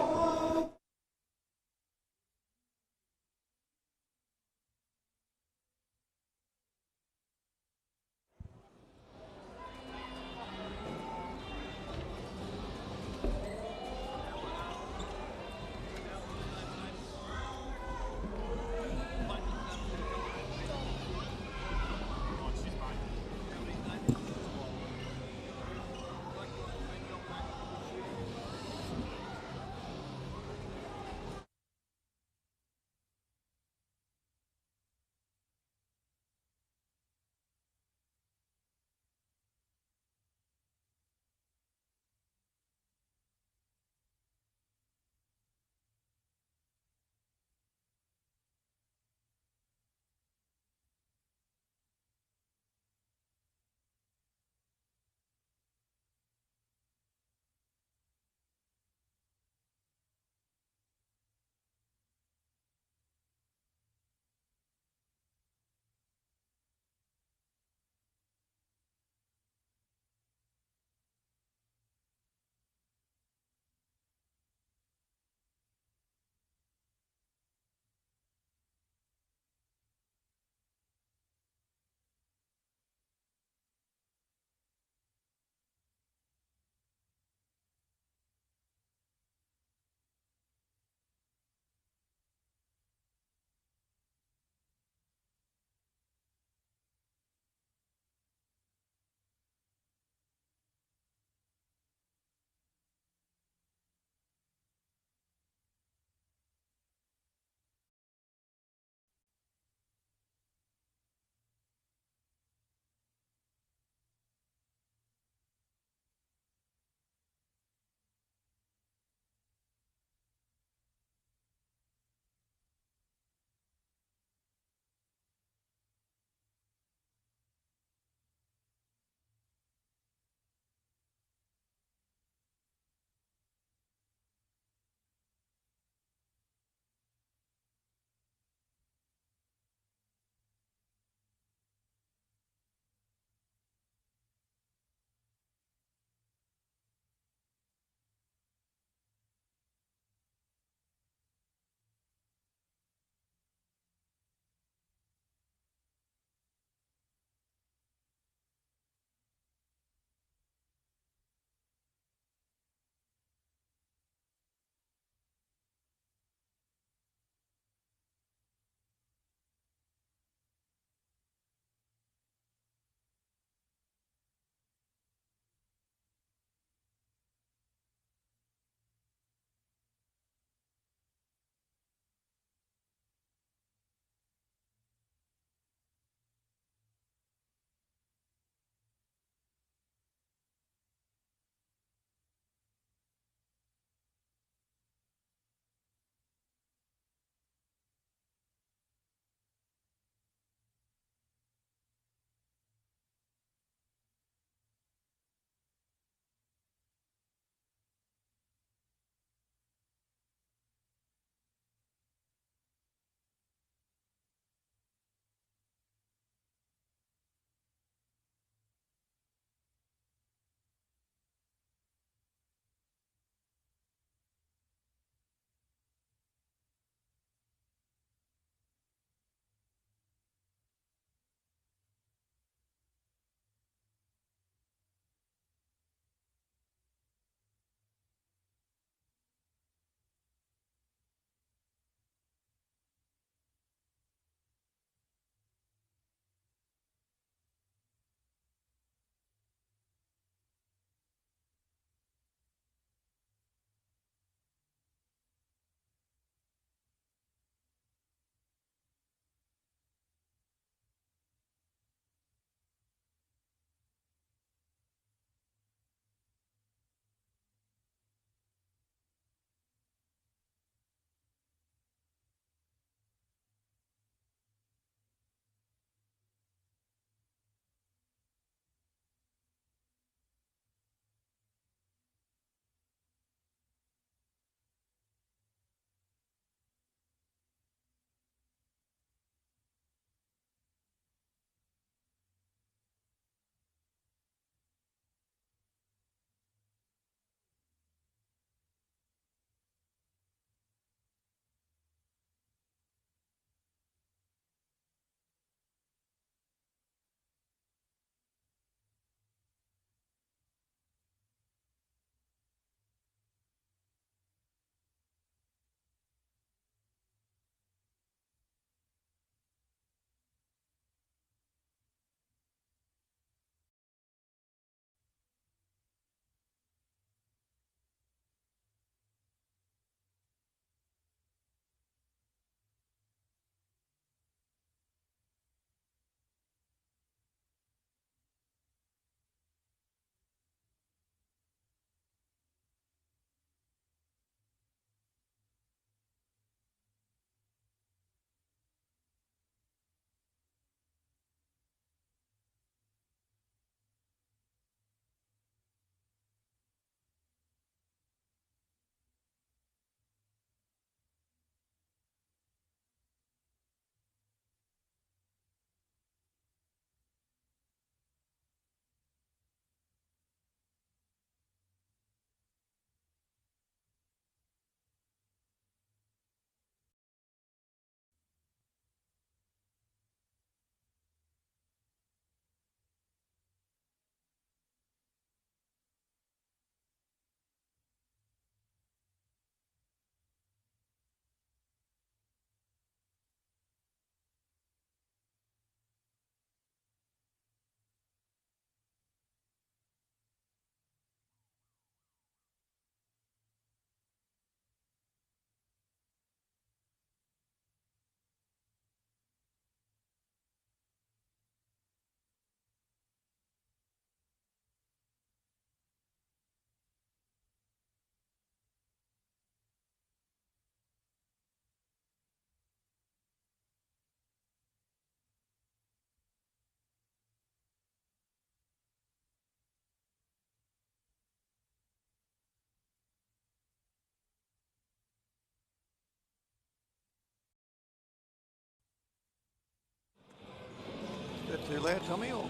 Too loud, Tommy? Or?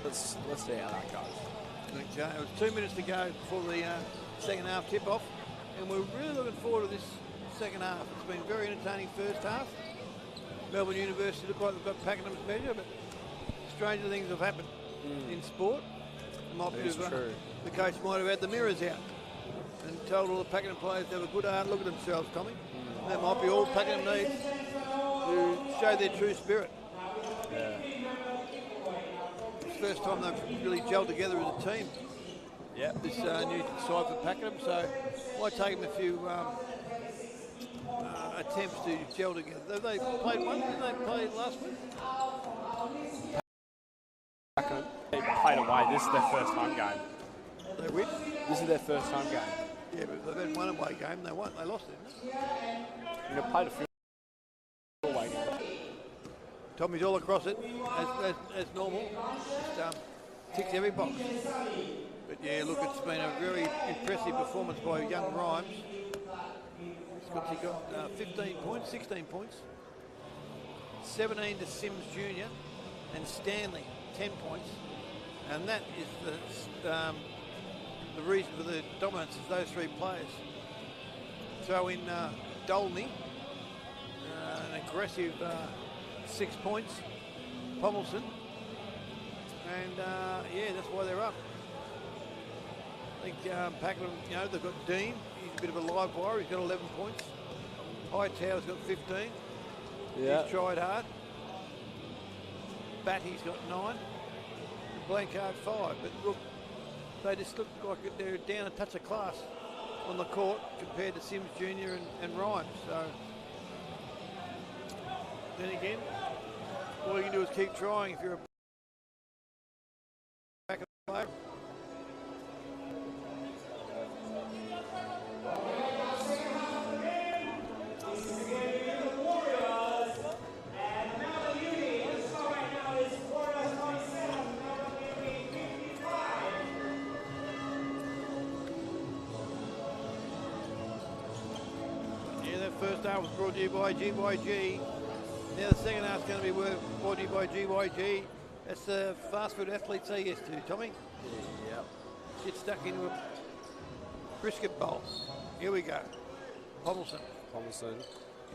Let's see how that goes. Okay, it was 2 minutes to go before the second half tip-off, and we're really looking forward to this second half. It's been a very entertaining first half. Melbourne University look like they've got Pakenham's measure, but stranger things have happened in sport. It might be the coach might have had the mirrors out and told all the Pakenham players to have a good hard look at themselves, Tommy. That might be all Pakenham needs to show their true spirit. Yeah. It's the first time they've really gelled together as a team. Yeah. This new side for Pakenham, so it might take them a few attempts to gel together. Have they played one? Didn't they play last week? Pakenham, they played away. This is their first home game. They win? This is their first home game. Yeah, but they've had one away game. They won. They lost it. And they played a few away games. Tommy's all across it as normal. Just ticks every box. But yeah, look, it's been a very impressive performance by young Rhymes. He got 15 points, 16 points. 17 to Sims Jr. and Stanley, 10 points. And that is the reason for the dominance is those three players. Throw in Dolney, an aggressive 6 points. Pommelson. And yeah, that's why they're up. I think Pakenham, you know, they've got Dean. He's a bit of a live wire. He's got 11 points. Hightower's got 15. Yeah. He's tried hard. Batty's got 9. Blankard 5. But look, they just look like they're down a touch of class on the court compared to Sims Jr. and Rhymes. So then again, all you can do is keep trying if you're a Pakenham player. First half was brought to you by GYG. Now the second half is going to be brought to you by GYG. That's the fast food athletes say yes to, Tommy. Yep. Get stuck into a brisket bowl. Here we go. Pommelson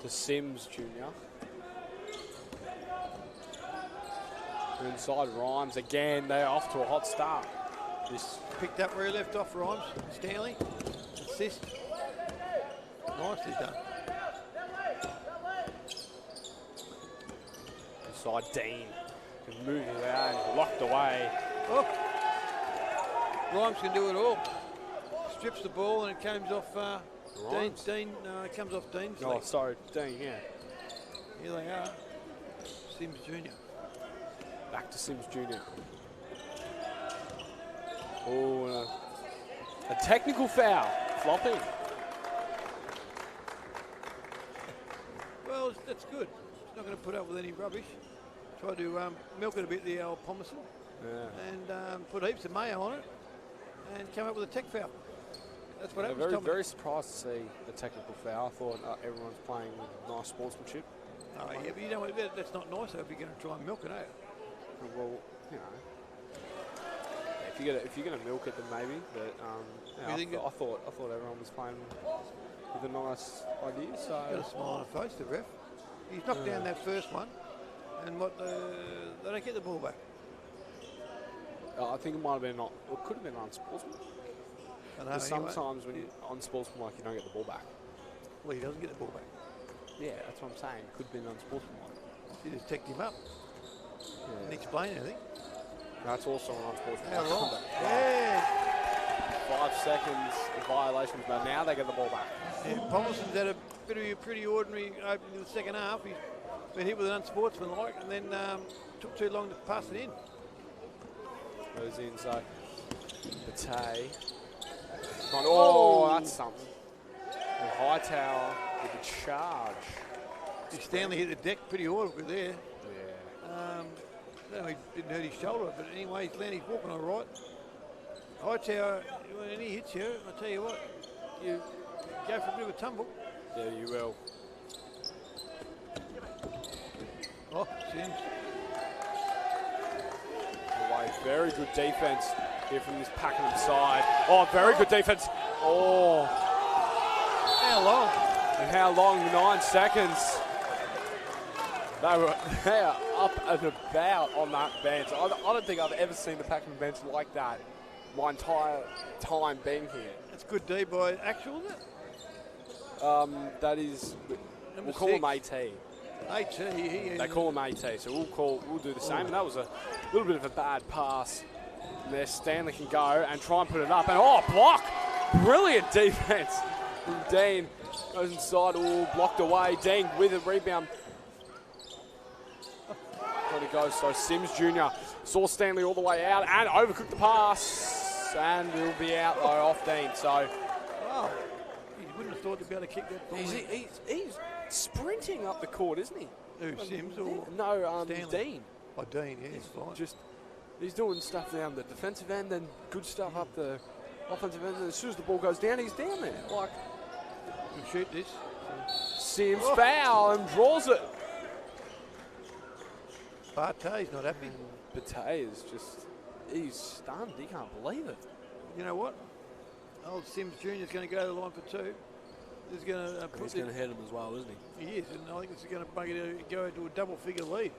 to Sims Jr. Inside Rhymes again. They're off to a hot start. Just picked up where he left off, Rhymes. Stanley. Assist. Nicely done. Inside Dean. Can move it out and locked away. Oh. Rhymes can do it all. Strips the ball and it comes off Dean. It comes off Dean's leg. Sorry, Dean, yeah. Here they are. Sims Jr. Back to Sims Jr. Oh, a technical foul. Flopping. Well, that's good. He's not going to put up with any rubbish. Try to milk it a bit, the old Pommelson. Yeah. And put heaps of mayo on it and come up with a tech foul. That's what happens. Very surprised to see a technical foul. I thought everyone's playing with nice sportsmanship. Oh, yeah, but you know what? That's not nice if you're going to try and milk it out. Well, you know, if you're going to milk it, then maybe. But I thought everyone was playing with a nice idea. So he's got a smile on his face, the ref. He's knocked down that first one, and they don't get the ball back. I think it might have been it could have been unsportsmanlike. Because sometimes when you're unsportsmanlike, you don't get the ball back. Well, he doesn't get the ball back. Yeah, that's what I'm saying. It could have been unsportsmanlike. You just teched him up. Yeah. Didn't explain anything. That's also an unsportsmanlike. How long? Yeah. 5 seconds of violations, but now they get the ball back. Yeah, Pommelson's had a bit of a pretty ordinary opening in the second half. He's been hit with an unsportsmanlike and then took too long to pass it in. Goes in, so Bate. Oh, that's something. And Hightower with the charge. Stanley hit the deck pretty awkward there. Yeah. I don't know, he didn't hurt his shoulder, but anyway, he's walking all right. Hightower, when he hits you, I tell you what, you go for a bit of a tumble. Yeah, you will. Oh, Sims. Away. Very good defense here from this Pakenham side. Oh, very good defense. Oh. How long? And how long? 9 seconds. They are up and about on that bench. I don't think I've ever seen the Pakenham bench like that my entire time being here. That's good D by Actual, isn't it? That is, Number we'll call him 6. AT. AT. They call him AT, so we'll do the same. And that was a little bit of a bad pass. And there, Stanley can go and try and put it up. And oh, block! Brilliant defense from Dean. Goes inside, all blocked away. Dean with a rebound. There he goes. So Sims Jr. saw Stanley all the way out and overcooked the pass. And will be out though off Dean. So wow. You wouldn't have thought to be able to kick that ball. he's sprinting up the court, isn't he? Who, Sims or no, Stanley? Dean. Oh, Dean, yeah, he's fine. He's doing stuff down the defensive end, then good stuff up the offensive end. And as soon as the ball goes down, he's down there. Like, We'll shoot this. Sims foul and draws it. Barte's not happy. Bate is he's stunned. He can't believe it. You know what? Old Sims Jr. is going to go to the line for 2. He's going to He's going to hit him as well, isn't he? He is, and I think this is going to bug it to go into a double-figure lead.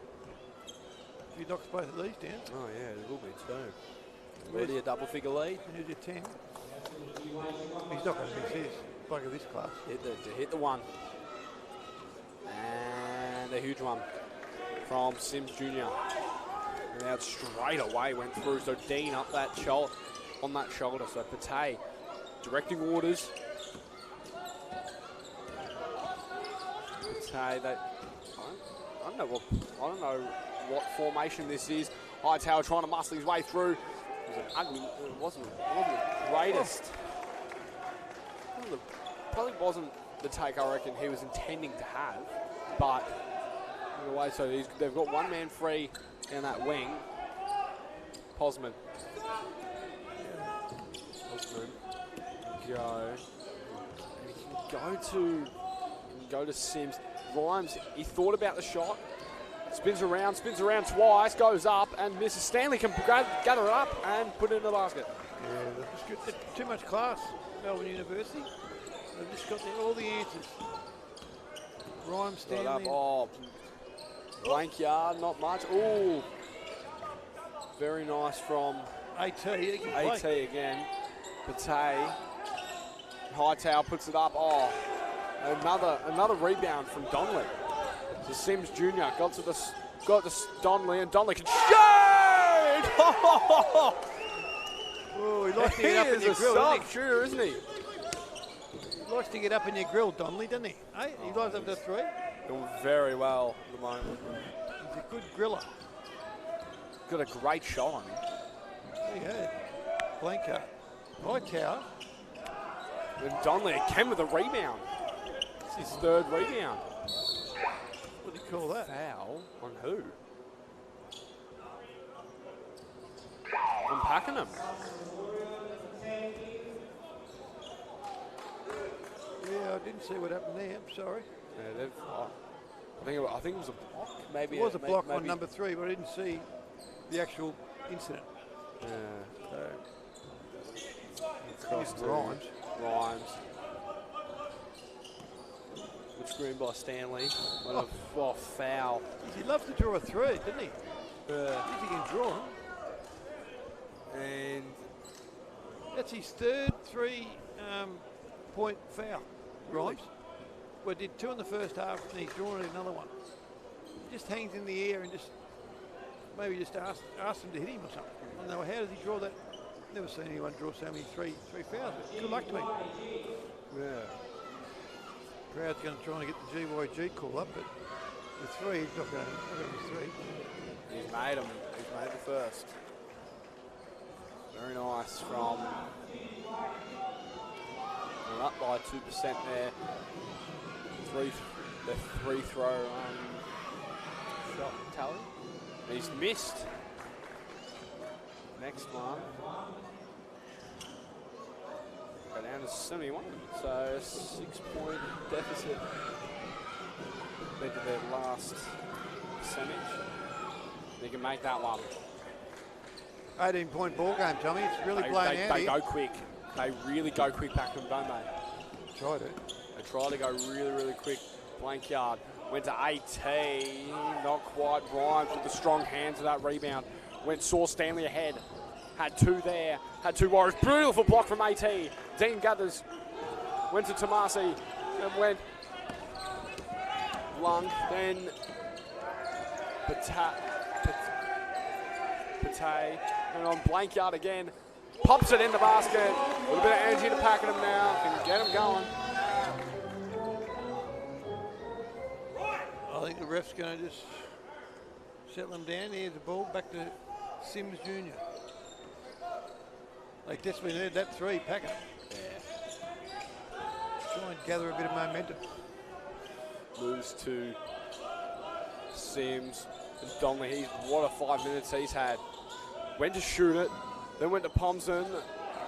If he knocks both of these down. Oh, yeah, it will be too. Already a double-figure lead. And here's your 10. He's not going to miss his. Bugger this class. Hit the one. And a huge one from Sims Jr. And out straight away went through. So Dean up that shoulder, on that shoulder. So Pate directing orders. Pate, I don't know what formation this is. Hightower trying to muscle his way through. It was an ugly. It wasn't the greatest. Probably wasn't the take I reckon he was intending to have, but in a way, so they've got one man free in that wing. Posman. Go. And he can go to Sims. Rhymes, he thought about the shot. Spins around twice, goes up and misses. Stanley can gather it up and put it in the basket. Yeah, that's good. It's too much class, Melbourne University. They've just got all the answers. Rhyme, Stanley. Oh, blank yard, not much. Ooh, very nice from AT. AT again. Pate. Hightower puts it up. Oh, another rebound from Donnelly. So Sims Jr. got to Donnelly, and Donnelly can shoot! Oh, he likes to get up in your grill, doesn't he? Shooter, isn't he? He likes to get up in your grill, Donnelly, doesn't he? Hey, he likes up to 3. Doing very well at the moment. He's a good griller. Got a great shot on him. There you go. Blanker. Hightower. And Donnelly again with a rebound. It's his 3rd rebound. What do you call that? Foul on who? On Pakenham. Yeah, I didn't see what happened there. I'm sorry. Yeah, I think it was a block. Maybe it was a block on number 3, but I didn't see the actual incident. Yeah. Cross Rhymes. Good screen by Stanley. Foul. He loves to draw a 3, doesn't he? He can draw him. And that's his 3rd 3-point foul. Rhymes. Well, did 2 in the first half, and he's drawn another one. Just hangs in the air and maybe ask him to hit him or something. I don't know, how does he draw that? Never seen anyone draw so many three fouls. Good luck to him. yeah. Crowd's going to try and get the GYG call up, but the 3, he's not going to be 3. He's made him. He's made the first. Very nice from. We're up by 2% there. The free throw shot tally. He's missed. Next one. Go down to 71. So 6-point deficit. They did their last percentage. They can make that one. 18-point ball game, Tommy. It's really blown out They here. go quick. They really go quick back to them, don't they? Try to. They try to go really, really quick. Blank yard. Went to AT. Not quite. Rhymes with the strong hands of that rebound. Saw Stanley ahead. Had two there. Had two Warriors. Beautiful block from AT. Dean gathers. Went to Tomasi. And went Lung. Then Pate. And on blank yard again. Pops it in the basket. A little bit of energy to Pakenham now. Can get him going. I think the ref's going to just settle him down. Here's the ball back to Sims Jr. They desperately need that three, Pakenham. Try and gather a bit of momentum. Moves to Sims and Donnelly. What a 5 minutes he's had. Went to shoot it, then went to Pomson.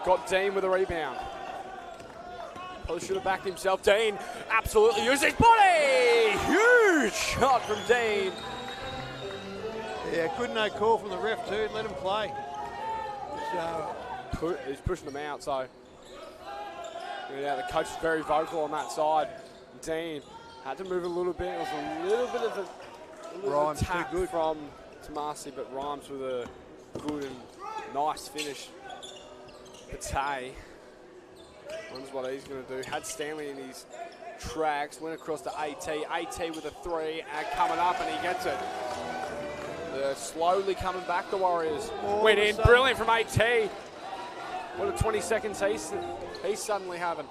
Got Dean with a rebound. Probably should have backed himself. Dean absolutely used his body! Huge shot from Dean. Yeah, good no call from the ref too. Let him play. So He's pushing them out, so yeah, the coach is very vocal on that side. Dean had to move a little bit. It was a little bit of a tap from Tomasi, but Rhymes with a good and nice finish. Pate wonders what he's going to do. Had Stanley in his tracks, went across to AT. AT with a three, and coming up, and he gets it. They're slowly coming back, the Warriors. Went in, brilliant from AT. What a 20 seconds he's suddenly having.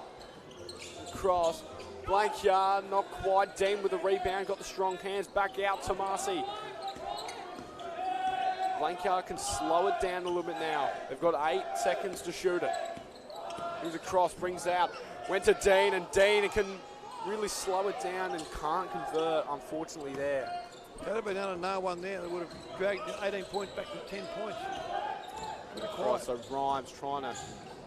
Cross, blank yard, not quite. Dean with a rebound, got the strong hands, back out, Tomasi. Blank yard can slow it down a little bit now. They've got 8 seconds to shoot it. Here's a cross, brings out, went to Dean, and Dean can really slow it down and can't convert, unfortunately, there. Had it been done a no one there, they would have dragged 18 points back to 10 points. Cross, so Rhymes trying to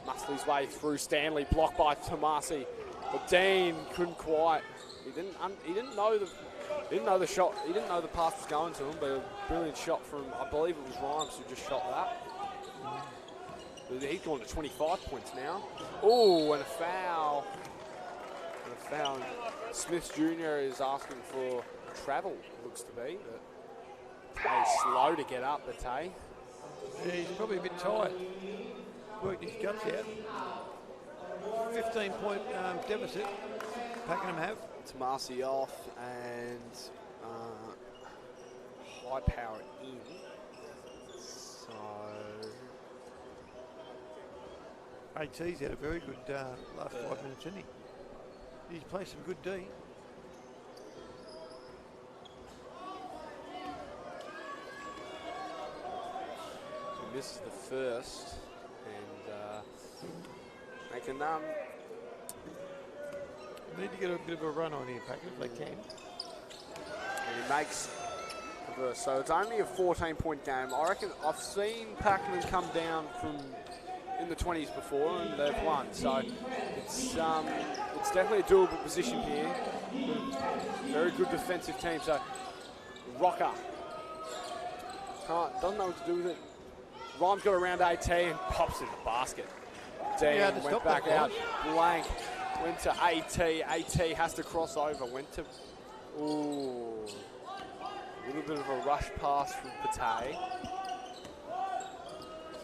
muscle his way through Stanley, blocked by Tomasi. But Dean couldn't quite. He didn't know the shot. He didn't know the pass was going to him, but a brilliant shot from, I believe it was Rhymes who just shot that. He's gone to 25 points now. Oh, and a foul. Smith Jr. is asking for travel, it looks to be. But Tate's slow to get up, but Tate. Yeah, he's probably a bit tired. Worked his guts out. 15-point deficit. Pakenham have. Tomasi off and high power in. So AT's had a very good last 5 minutes, hasn't he? He's played some good D. So misses the first, and they can Need to get a bit of a run on here, Pakenham, if they can. and he makes the first. So it's only a 14-point game. I reckon I've seen Pakenham come down from in the 20s before, and they've won. So it's definitely a doable position here. Very good defensive team. So Rocker doesn't know what to do with it. Rhymes got around AT and pops in the basket. Dean went back out. Blank went to AT. AT has to cross over. Went to a little bit of a rush pass from Pate.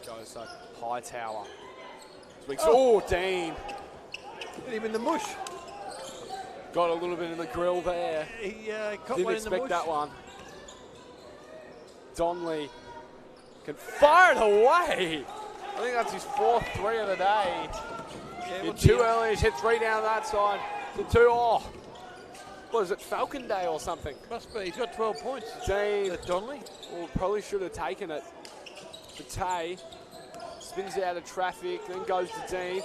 Goes so Hightower. Dean. Hit him in the mush. Got a little bit in the grill there. He caught Didn't one in the mush. expect that one. Donnelly can fire it away. I think that's his 4th three of the day. Yeah, Hit too early, he's hit 3 down that side. To 2, what is it, Falcon Day or something? Must be, he's got 12 points. Dean, Donnelly? well, probably should have taken it. Pate spins out of traffic, then goes to Dean.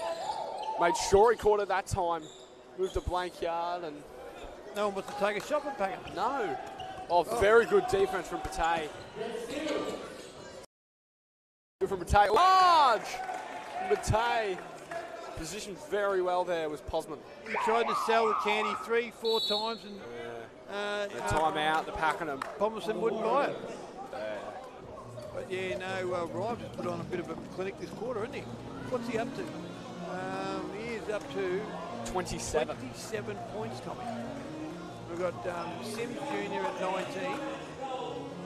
Made sure he caught it that time. Moved to blank yard and... No one wants to take a shot at Pakenham. No. Very good defense from Pate. Good from Pate. Large! Pate positioned very well there was Posman. He tried to sell the candy 3-4 times and Timeout, the Pakenham. Pommerson wouldn't buy it. But yeah, no, Rhymes has put on a bit of a clinic this quarter, isn't he? What's he up to? He is up to 27. 27 points, Tommy. We've got Sims Jr. at 19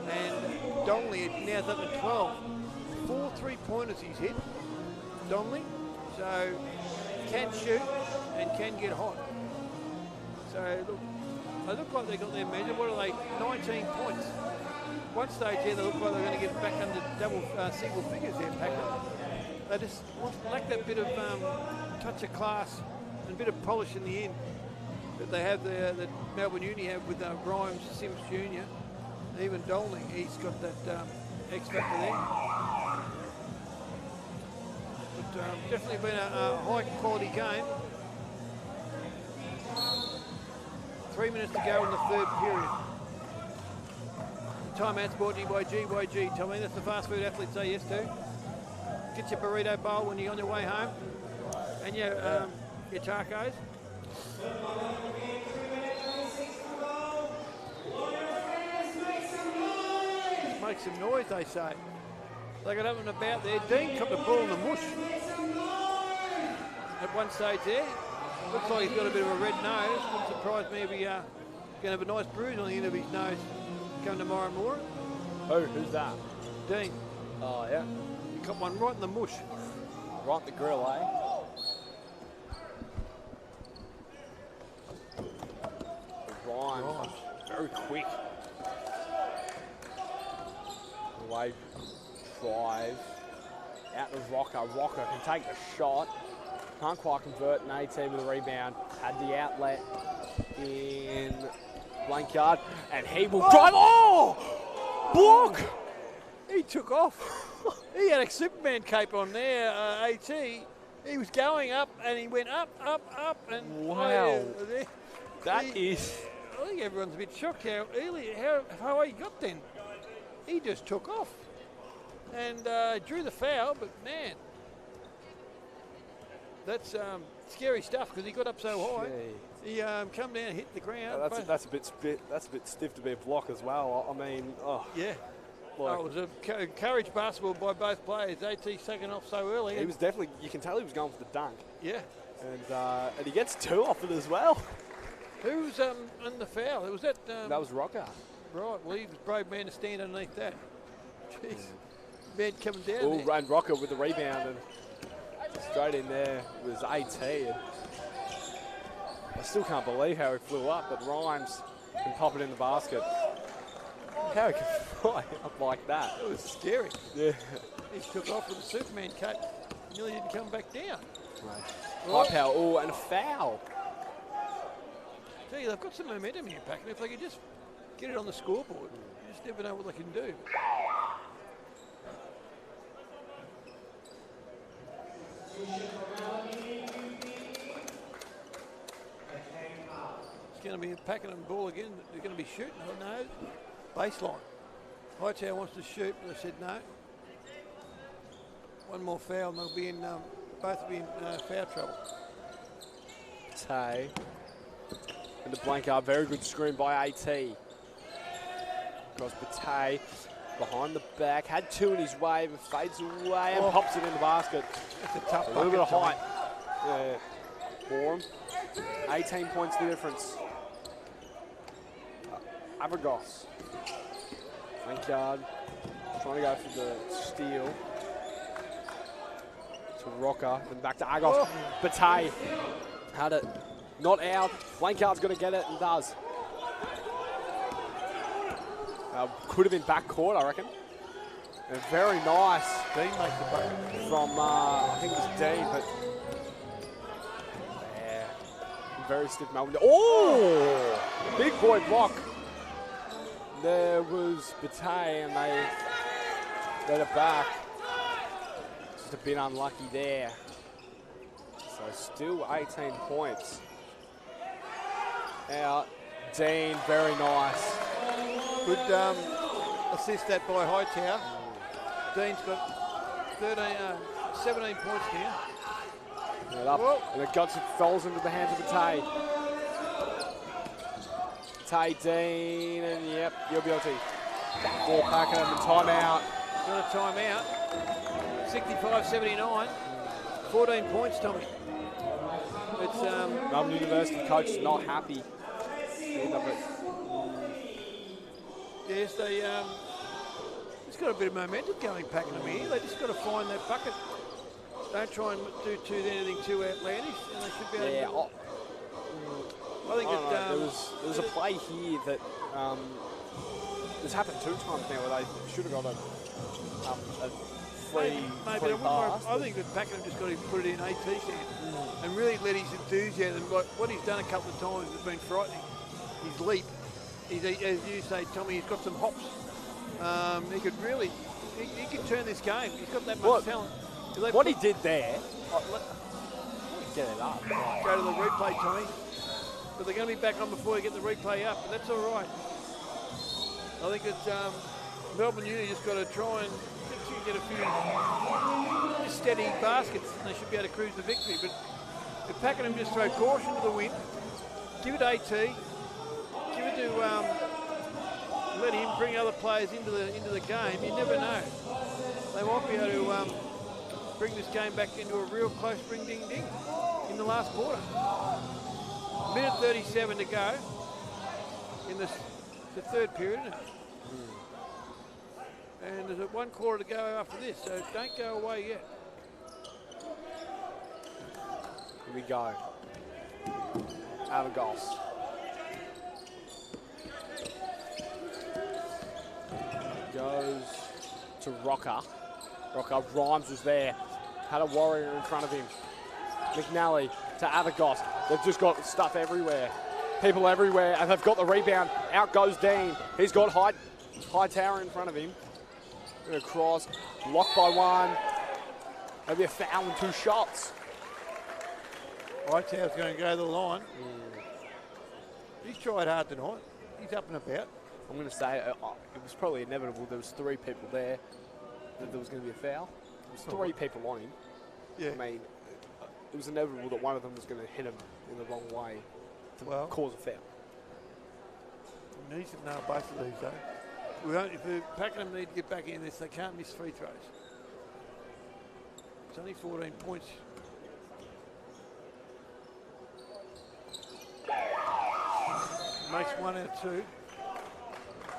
and Donnelly now up at 12. 4 3-pointers he's hit, Donnelly. So can shoot and can get hot. So look, they look like they got their measure. What are they? 19 points. One stage here, they look like they're going to get back under single figures there, Pakenham. They just lack that bit of touch of class and a bit of polish in the end that they have there, that Melbourne Uni have with Rhymes, Sims Jr. Even Donnelly, he's got that X factor there. But definitely been a high quality game. 3 minutes to go in the third period. Timeout's brought to you by GYG. Tommy, that's the fast food athletes say yes to. Get your burrito bowl when you're on your way home, and your tacos. Make some noise, they say. They got up and about there. Dean got the ball in the mush at one stage there. Looks like he's got a bit of a red nose. Wouldn't surprise me if he's going to have a nice bruise on the end of his nose come tomorrow morning. Who's that? Dean. Oh, yeah. He got one right in the mush. Right in the grill, eh? Rhymes. Very quick. Away drive. Out to Rocker. Rocker can take the shot. Can't quite convert. An 18 with a rebound. Had the outlet in blank yard. And he will drive. Oh! Block! He took off. He had a Superman cape on there, AT. He was going up and he went up, and wow. I think everyone's a bit shocked how high he got then. He just took off and drew the foul, but man, that's scary stuff because he got up so high. He come down and hit the ground. That's a bit stiff to be a block as well. I mean, yeah. Like, it was a courage basketball by both players. AT's taken off so early. He was definitely, you can tell he was going for the dunk. Yeah. And he gets 2 off it as well. Who was in the foul? Was that? That was Rocker. Right, well, he was a brave man to stand underneath that. Jeez. Man coming down Oh, there. and Rocker with the rebound and straight in there was AT. And I still can't believe how he flew up, but Rhymes can pop it in the basket. How he can fly up like that. It was scary. Yeah. He took off with a Superman cape. Nearly didn't come back down. High power. Oh, and a foul. Tell you, they've got some momentum here, Pakenham. If they could just get it on the scoreboard, you just never know what they can do. It's going to be a Pakenham ball again. They're going to be shooting. Oh, no. Baseline. Hightower wants to shoot, but they said no. One more foul, and they'll be in. Both will be in foul trouble. Tay. And the blank up. Very good screen by AT. Across Batay. Behind the back. Had 2 in his way, but fades away and pops it in the basket. It's a tough A little bit of height. Yeah. For him. 18 points the difference. Abragos. Flank yard. Trying to go for the steal. To Rocker. Then back to Agos. Batay. Had it. Not out. Flank yard's going to get it and does. Could have been backcourt, I reckon. And very nice. Dean makes the bucket. From, I think it was Dean, but yeah, very stiff Melbourne. Oh, big boy block. There was Batay, and they let it back. Just a bit unlucky there. So still 18 points. Out. Dean, very nice. Good assist that by Hightower. Dean's got 17 points now. And it falls into the hands of Batay. to 18, and yep, you'll be able to for Pakenham and timeout. Got a timeout. 65-79. 14 points, Tommy. It's Melbourne University coach is not happy. Either, but yes, they it's got a bit of momentum going, Pakenham here. They just got to find that bucket. Don't try and do anything too outlandish, and they should be able to. I think there was a play here that this happened 2 times now where they should have got a free pass. I think that Pakenham just got to put it in AT stand and really let his enthusiasm, like what he's done a couple of times has been frightening. His leap, as you say, Tommy, he's got some hops. He could really, he could turn this game. He's got that much talent. What he did there, get it up. Go to the replay, Tommy. But they're going to be back on before you get the replay up, but that's all right. I think that Melbourne Uni just got to try and get a few steady baskets, and they should be able to cruise the victory. But if Pakenham just throw caution to the wind, give it AT, give it to let him bring other players into the game. You never know. They might be able to bring this game back into a real close ring-ding-ding in the last quarter. Minute 37 to go in the third period, isn't it? And there's 1 quarter to go after this, so don't go away yet. Here we go. Avagos. Goes to Rocker. Rocker, Rhymes was there. Had a warrior in front of him. McNally to Avagos. They've just got stuff everywhere. People everywhere, and they've got the rebound. Out goes Dean. He's got Hightower in front of him. Going to cross. Blocked by 1. Maybe a foul and 2 shots. Hightower's going to go to the line. He's tried hard tonight. He's up and about. I'm going to say it was probably inevitable. There was 3 people there that there was going to be a foul. There was 3 people on him. Yeah. I mean, it was inevitable that one of them was going to hit him in the wrong way to cause a foul. We need to know both of these, though. If the Pakenham need to get back in this, they can't miss free throws. It's only 14 points. Makes 1 out of 2.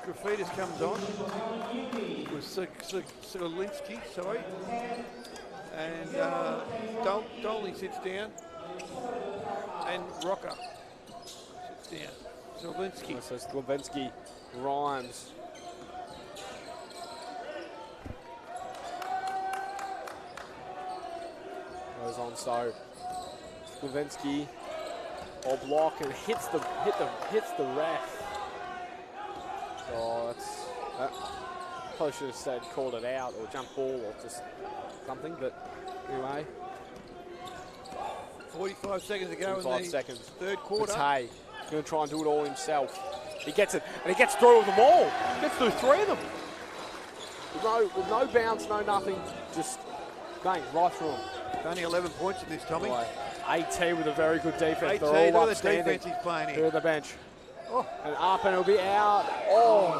Graffitis comes on with Solinski, sorry. And Dolly sits down. And Rocker sits down. Solinski. So Slavinsky, Rhymes. Goes on, so Slavinsky or block and hits the ref. Oh, that's probably should have said called it out or jump ball or just something, but anyway. 45 seconds to go 45 in the seconds. third quarter. It's Hay. He's going to try and do it all himself. He gets it, and he gets through with them all. He gets through 3 of them. With no bounce, no nothing, just bang, right through them. Only 11 points in this, Tommy. Boy, AT with a very good defense. AT, They're all the upstanding. defense he's playing They're here. at the bench. Oh. And up, and it'll be out. Oh.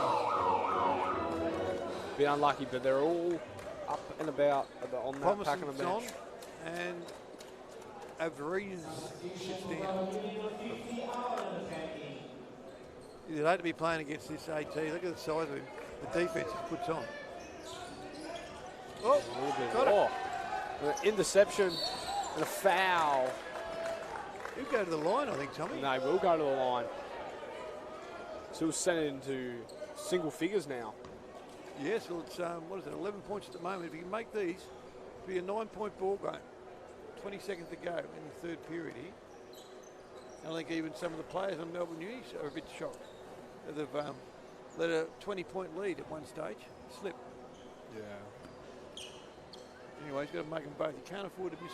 Bit unlucky, but they're all up and about on that Pakenham bench. And Avariz sits down. You'd hate to be playing against this AT. Look at the size of him. The defense he puts on. Oh, got it. An interception and a foul. He'll go to the line, I think, Tommy. No, we'll go to the line. So we'll send it into single figures now. Yes, well, it's, 11 points at the moment. If you can make these, it'll be a 9-point ball game. 20 seconds to go in the third period here. And I think even some of the players on Melbourne Unis are a bit shocked that they've let a 20-point lead at one stage slip. Yeah. Anyway, he's got to make them both. You can't afford to miss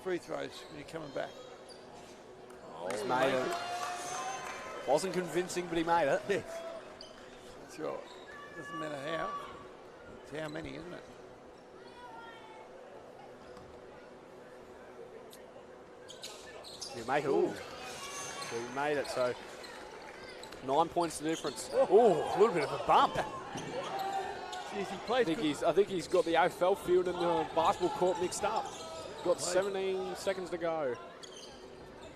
free throws when you're coming back. Oh, he's made it. Wasn't convincing, but he made it. Yes. That's right. Doesn't matter how. It's how many, isn't it? You make it all. So he made it. So 9 points the difference. Oh, a little bit of a bump. Jeez, he plays I think he's got the AFL field and the basketball court mixed up. Got 17 seconds to go.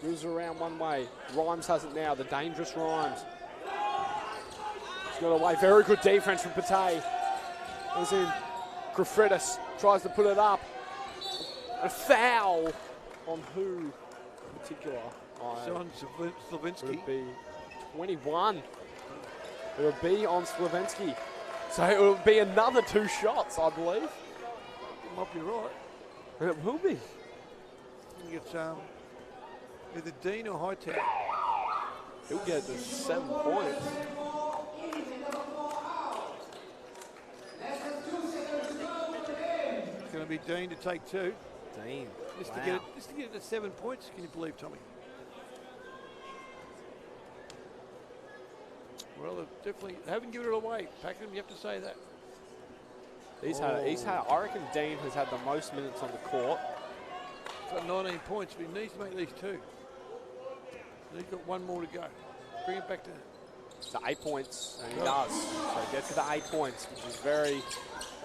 Moves around one way. Rhymes has it now, the dangerous Rhymes. He's got away. Very good defense from Pate. As in, Grafridis tries to put it up. A foul on who in particular? Sean Slavinsky. Would it be 21? It would be on Slavinsky. So it will be another 2 shots, I believe. It might be right. And it will be. I think it's either Dean or Hightower. He'll get the 7 points. It's going to be Dean to take 2. Dean. Just wow. to get it to 7 points, can you believe, Tommy? Well, they definitely haven't given it away. Pakenham, you have to say that. I reckon Dean has had the most minutes on the court. He's got 19 points, but he needs to make these 2. And he's got 1 more to go. Bring it back to 8 points, and he does. So he gets to the 8 points, which is very,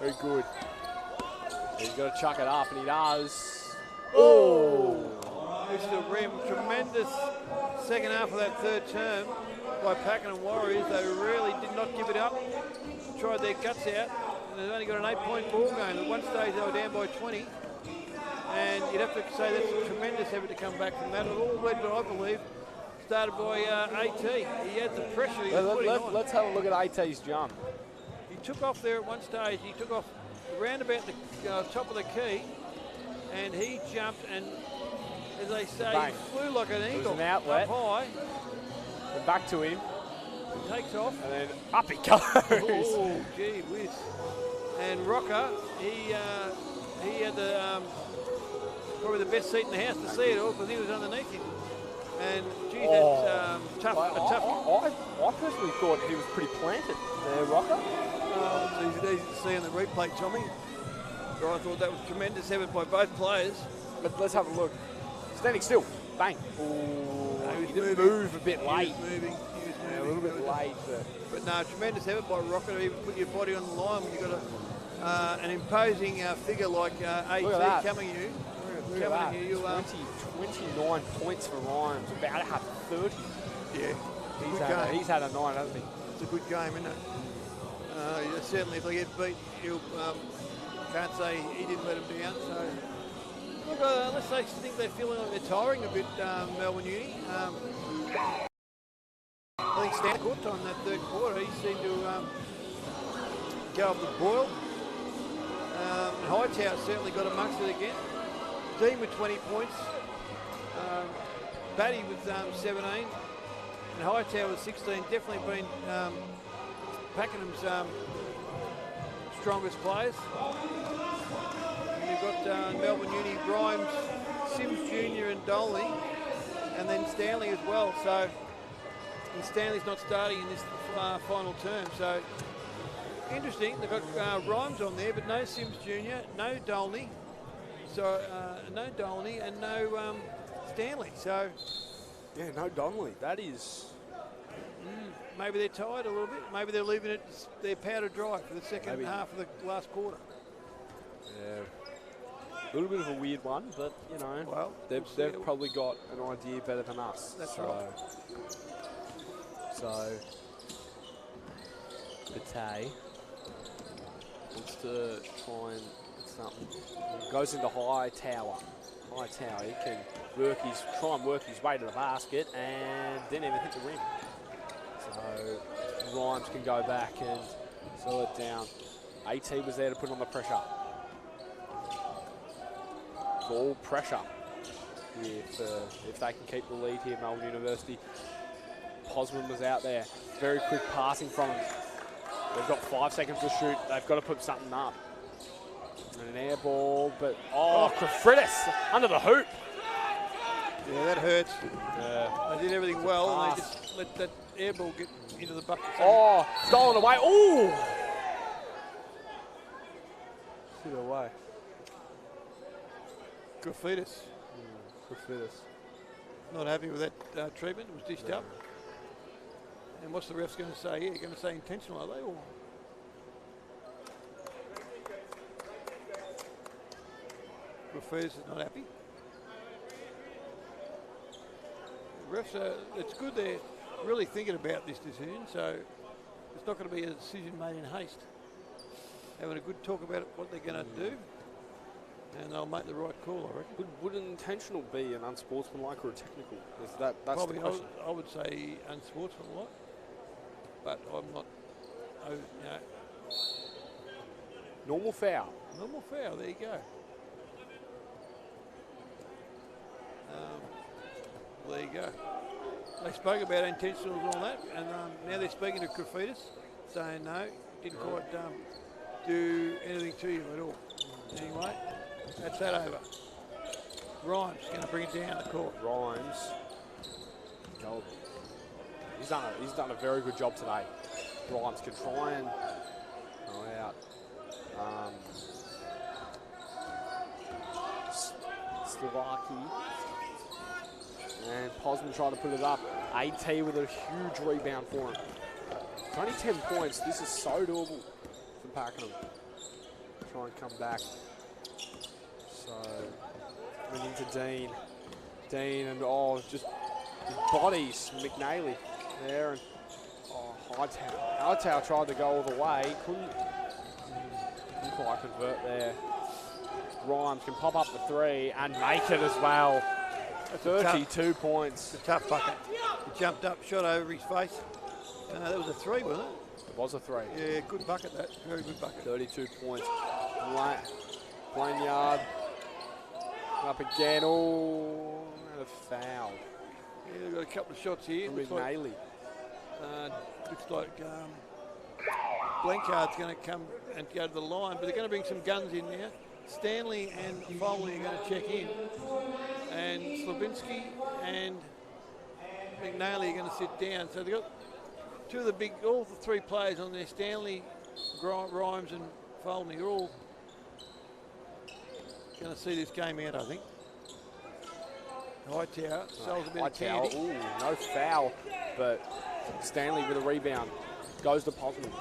very good. He's got to chuck it up, and he does. Oh! It's the rim. Tremendous second half of that third term by Pakenham Warriors. They really did not give it up. Tried their guts out, and they've only got an 8-point ball game. At one stage they were down by 20, and you'd have to say that's a tremendous effort to come back from that. It all led to, I believe, started by AT. He had the pressure he was putting on. Let's have a look at AT's jump. He took off there at one stage. He took off around about the top of the key, and he jumped, and as they say, bang. he flew like an eagle an outlet. up high. And back to him. Takes off. And then up he goes. Oh, gee whiz. And Rocker, he had the probably the best seat in the house to see it all because he was underneath him. And gee, that's tough. I personally thought he was pretty planted there, Rocker. It's easy to see on the replay, Tommy. But I thought that was tremendous effort by both players. But let's have a look. Standing still. Bang. Ooh, he did move a bit late. He was moving. A little bit late. But no, tremendous effort by Rocker to even put your body on the line when you've got an imposing figure like AT coming at you. Look at that. 29 points for Rhymes. About to have 30. Yeah. He's had a night, hasn't he? It's a good game, isn't it? Certainly, if they get beat, he'll can't say he didn't let him down. So, look, unless they think they're feeling like they're tiring a bit, Melbourne Uni. I think Stan Court on that third quarter, he seemed to go off the boil. Hightower certainly got amongst it again. Dean with 20 points. Batty with 17. And Hightower with 16. Definitely been Pakenham's strongest players. And you've got Melbourne Uni, Grimes, Sims Jr. and Dolly, and then Stanley as well. So, and Stanley's not starting in this final term. So, interesting. They've got Rhymes on there, but no Sims Jr., no Dolney. So, no Dolney and no Stanley. So, yeah, no Donnelly. That is. Maybe they're tired a little bit. Maybe they're leaving it their powder dry for the second half of the last quarter. Yeah. A little bit of a weird one, but, you know, well, they've probably got an idea better than us. That's right. So, Pate wants to try and get something. He goes into Hightower. Hightower, he can try and work his way to the basket and didn't even hit the rim. So Rhymes can go back and slow it down. AT was there to put on the pressure. Ball pressure if they can keep the lead here, Melbourne University. Posman was out there. Very quick passing from him. They've got 5 seconds to shoot. They've got to put something up. And an air ball, but Grafridis under the hoop. Yeah, that hurts. They did everything well, and they just let that air ball get into the bucket. Oh, stolen away. Ooh! Shoot away. Grafridis. Grafridis. Not happy with that treatment. It was dished up. And what's the refs going to say here? Going to say intentional, are they? Or Grafitis is not happy. The refs are, it's good they're really thinking about this decision, so it's not going to be a decision made in haste. Having a good talk about what they're going to do, and they'll make the right call, I reckon. Would an intentional be an unsportsmanlike or a technical? That's Probably the question. I would say unsportsmanlike, but I'm not. Oh, Normal foul. normal foul. There you go. There you go. They spoke about intentional and all that, and now they're speaking to Grafitis, saying no, didn't quite do anything to you at all. Anyway, that's that over. Rhymes going to bring it down the court. Rhymes. Gold. He's done a very good job today. Rhymes can try and go out. Slovaki. And Posman trying to put it up. AT with a huge rebound for him. It's only 10 points. This is so doable for Pakenham. Try and come back. So, coming into Dean. Dean and just his bodies. McNally there. And Hightower. Hightower tried to go all the way. Couldn't quite convert there. Rhymes can pop up the three and make it as well. 32 points. It's a tough bucket. He jumped up, shot over his face. That was a three, wasn't it? It was a three. Yeah, good bucket, that. Very good bucket. 32 points. Lanyard. Up again. Oh, and a foul. Yeah, they've got a couple of shots here. Looks like Blanchard's going to come and go to the line, but they're going to bring some guns in now. Stanley and Foley are going to check in. And Slavinsky and McNally are going to sit down. So they've got two of the big, all the three players on there, Stanley, Rhymes and Foley, are all going to see this game out, I think. Hightower sells a bit of candy. Ooh, no foul, but Stanley with a rebound. Goes to Posman.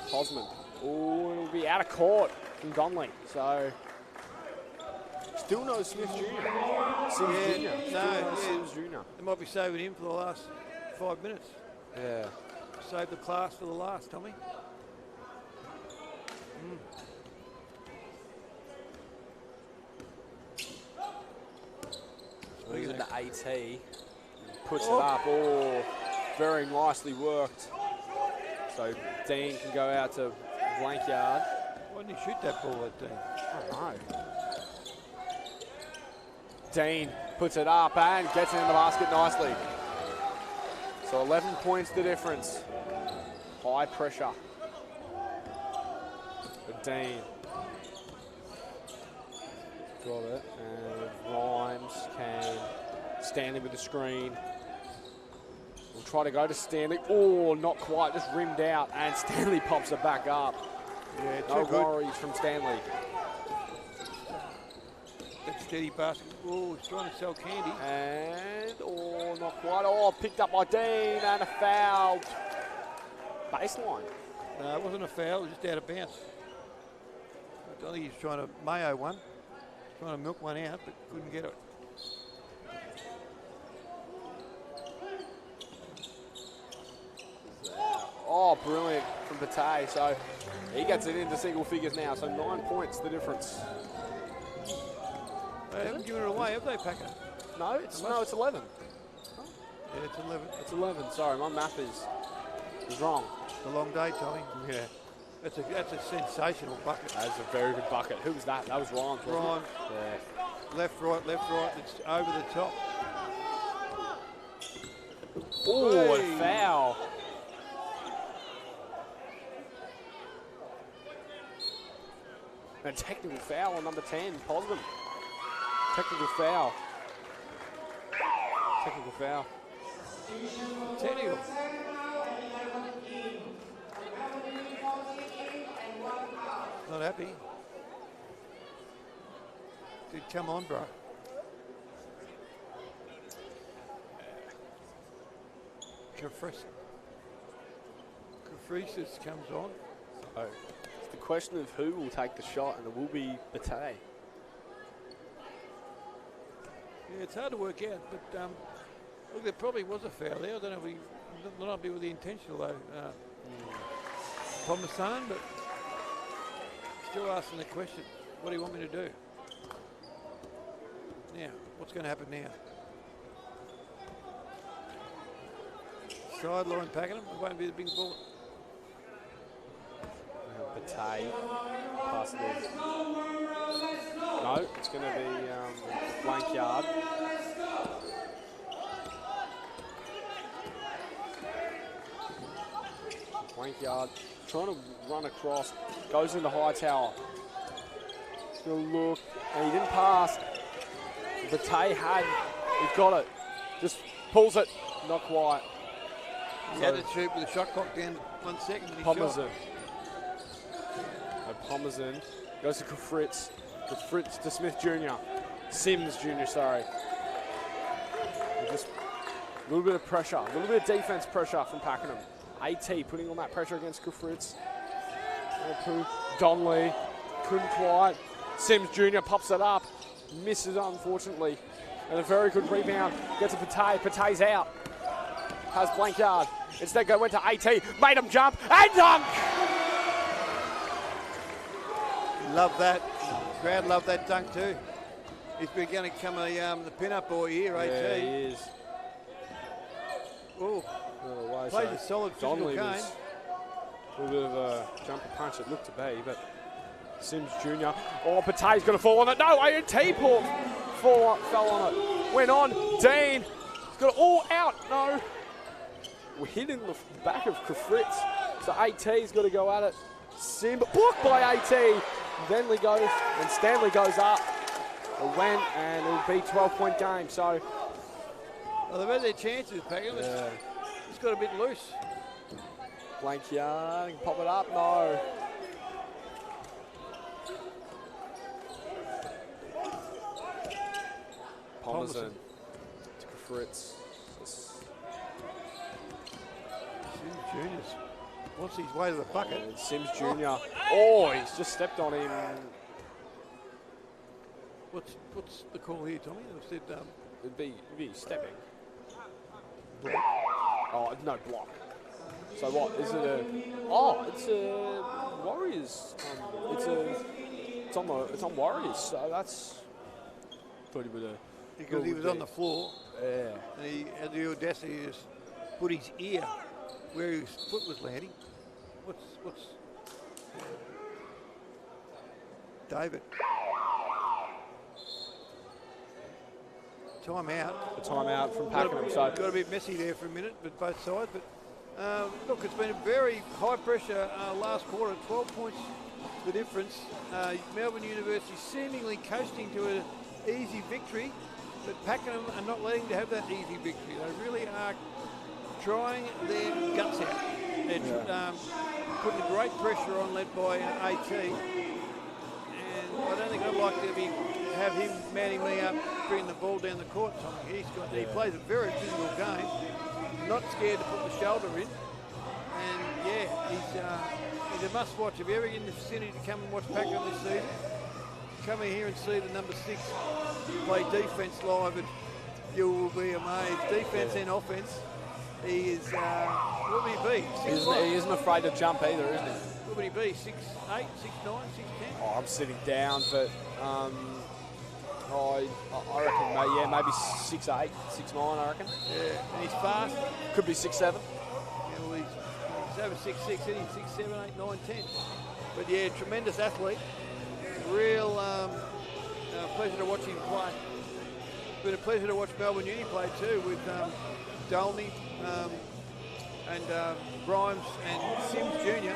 Posman. Ooh, it'll be out of court from Donnelly. So, still no Smith Jr. Sims Jr. No Sims Jr. They might be saving him for the last 5 minutes. Yeah. Save the class for the last, Tommy. Swings it to AT. Puts it up. Oh, very nicely worked. So Dean can go out to Blankyard. Why didn't he shoot that ball at Dean? I don't know. Dean puts it up and gets it in the basket nicely. So 11 points the difference. High pressure. But Dean. Got it. And Rhymes can. Stanley with the screen. We'll try to go to Stanley. Oh, not quite. Just rimmed out. And Stanley pops it back up. Yeah, no worries from Stanley. That steady basket. Oh, he's trying to sell candy. And, oh, not quite. Oh, picked up by Dean and a foul. Baseline. No, it wasn't a foul. It was just out of bounds. I don't think he's trying to Mayo one. Trying to milk one out, but couldn't get it. Oh, brilliant from Bataille. So he gets it into single figures now. So 9 points the difference. They haven't given it away, have they, Packer? No, it's 11. Yeah, it's 11. It's 11. Sorry, my math is wrong. It's a long day, Tommy. Yeah. That's a sensational bucket. That's a very good bucket. Who was that? That was Rhymes, wasn't Rhymes. it? Yeah. Left, right. It's over the top. Oh, what a foul. A technical foul on number 10, Posman. Technical foul. Technical foul. Technical. Not happy. Dude, come on, bro. Caprices comes on. So it's the question of who will take the shot, and it will be Bate. Yeah, it's hard to work out, but look, there probably was a foul there. I don't know if not be with the intentional though, Thomason, but still asking the question, what do you want me to do? Now, what's going to happen now? Sideline Pakenham, it won't be the big ball. Bate, pass it in. No, it's going to be blank yard. Blank yard, trying to run across, goes into Hightower. He's going to look, and he didn't pass. Bate he's got it. Just pulls it, not quite. He had to shoot with the shot clock down 1 second. Pomazin. Pomazin goes to Fritz. Fritz to Smith Jr. Sims Jr., sorry. Just a little bit of pressure, a little bit of defense pressure from Pakenham. AT putting on that pressure against Fritz. Donnelly couldn't quite. Sims Jr. pops it up. Misses, unfortunately. And a very good rebound. Gets to Pate. Pate's out. Has blank yard. Instead, went to AT. Made him jump and dunk! Love that. Crowd love that dunk too. He's going to become the pin-up boy here, AT. Yeah, he is. Oh, plays a solid physical game. A little bit of a jumper punch it looked to be, but Sims Jr. Oh, Pate's going to fall on it. No, AT fell on it. Went on. Dean. He's got it all out. No. We're hitting the back of Fritz. So AT's got to go at it. Sim blocked by AT. Venley goes and Stanley goes up. It went and it'll be 12-point game. So well, they've had their chances, Pakenham. Yeah. It's got a bit loose. Blank yard, pop it up, no. Pomazin to Fritz. Sims Jr. wants his way to the bucket. And Sims Jr. Oh, he's just stepped on him. What's the call here, Tommy? Said, it'd be stepping. Block. Oh, no, block. So what, is it a... Oh, it's a Warriors. It's on Warriors, so that's... Thought he would have... Because he was on the floor. Yeah. And he had the audacity to just put his ear where his foot was landing. What's... David. Timeout. A timeout from Pakenham. Got a bit messy there for a minute, but both sides. But look, it's been a very high pressure last quarter. 12 points the difference. Melbourne University seemingly coasting to an easy victory, but Pakenham are not letting to have that easy victory. They really are trying their guts out. They're putting a great pressure on, led by AT. And I don't think I'd like to have him manning me up, bringing the ball down the court. He plays a very physical game, not scared to put the shoulder in. And yeah, he's a must-watch. If you ever get in the vicinity to come and watch Pakenham this season, come in here and see the number 6 play defence live, and you will be amazed. Defence and offence. He is, what would he be? He isn't afraid to jump either, isn't he? What would he be? 6'8", 6'9", 6'10"? Oh, I'm sitting down, but I reckon, maybe 6'8", 6'9", I reckon. Yeah, and he's fast. Could be 6'7". Yeah, well, he's over 6'6", isn't he? 6'7", 8, 9, 10. But yeah, tremendous athlete. Real pleasure to watch him play. It's been a pleasure to watch Melbourne Uni play too, with Dolney and Grimes and Sims Jr.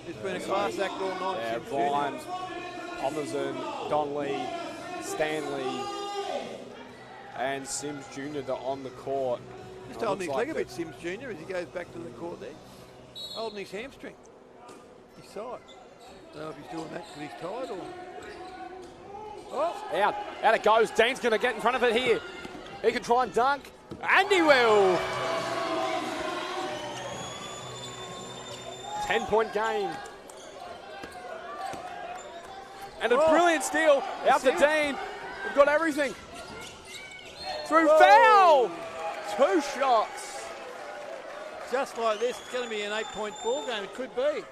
It's been a class act all night. Yeah, Sims Grimes, Pomazin, Donnelly, Stanley, and Sims Jr. They're on the court. Just holding his leg a bit, Sims Jr. as he goes back to the court there. Holding his hamstring, his side. I don't know if he's doing that because he's tired or... Oh. Out it goes. Dean's going to get in front of it here. He can try and dunk, and he will. 10-point game. And a brilliant steal out to Dean. We've got everything. Through foul. 2 shots. Just like this, it's going to be an 8-point ball game. It could be.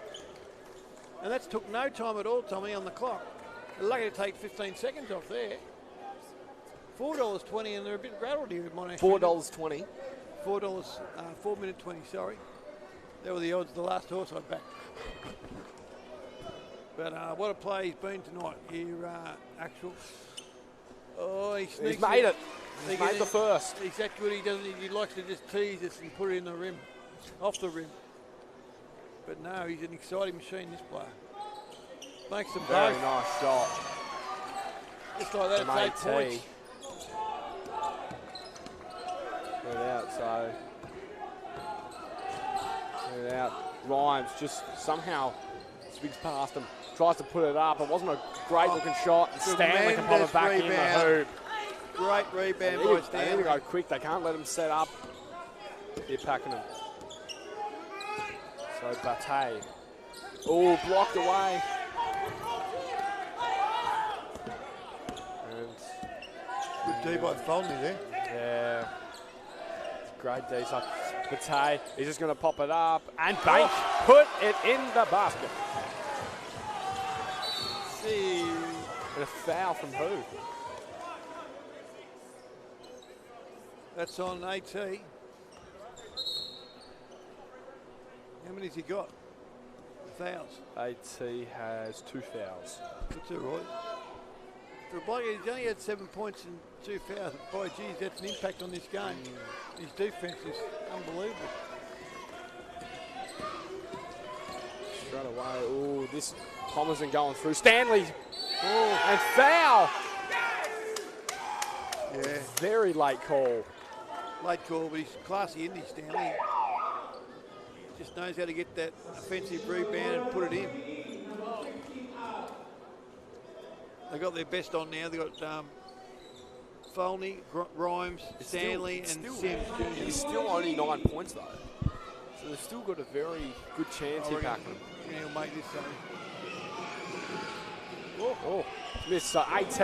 And that's took no time at all, Tommy, on the clock. They're lucky to take 15 seconds off there. $4.20, and they're a bit rattled here. $4.20. $4.20, sorry. That were the odds, the last horse I backed. But what a play he's been tonight here, Axel. Oh, he sneaks. He's made it. He's made the first. He's that good. He likes to just tease us and put it in the rim, off the rim. But no, he's an exciting machine, this player. Makes them Very both. nice shot. Just like that, it's 8 points. Get it out, so. Get it out. Rhymes just somehow swigs past him. Tries to put it up. It wasn't a great looking shot. Stanley can pop it back in the hoop. Great rebound by They need Stanley. to go quick. They can't let him set up. Here, Pakenham. So Bate. Oh, blocked away. And Good D by Folney there. yeah, great D. So Bate, he's just going to pop it up and bank. Put it in the basket. See. And a foul from who? That's on AT. How many's he got? Fouls. AT has 2 fouls. That's all right. For a bloke, he's only had 7 points and 2 fouls. Boy, geez, that's an impact on this game. His defence is unbelievable. Straight away. Oh, this Palmerston going through. Stanley. Oh, and foul. Yeah. Very late call. Late call, but he's classy, isn't he, Stanley? Just knows how to get that offensive rebound and put it in. They got their best on now. They got Folney, Rhymes, Stanley, and Sims Jr. He's still only 9 points though, so they've still got a very good chance here. Pakenham. He'll make this game. Oh, missed. So AT,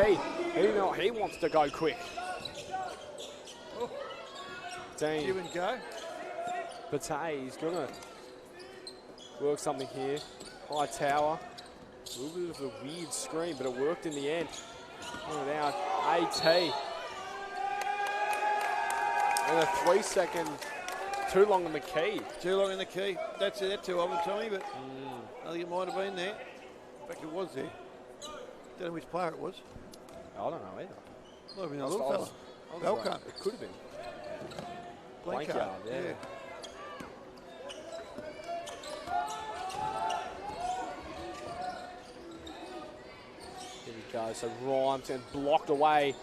he wants to go quick. Oh. Dean. Give and go. Bate, he's gonna work something here. High tower. A little bit of a weird screen, but it worked in the end. Put it out. AT. And a 3 second, too long in the key. Too long in the key. That's too often, Tommy, but I think it might have been there. In fact, it was there. Don't know which player it was. I don't know either. Might have been a little fella. Belka. Right. It could have been. Blank Blank card, yeah. Here we go. So Rhymes and blocked away.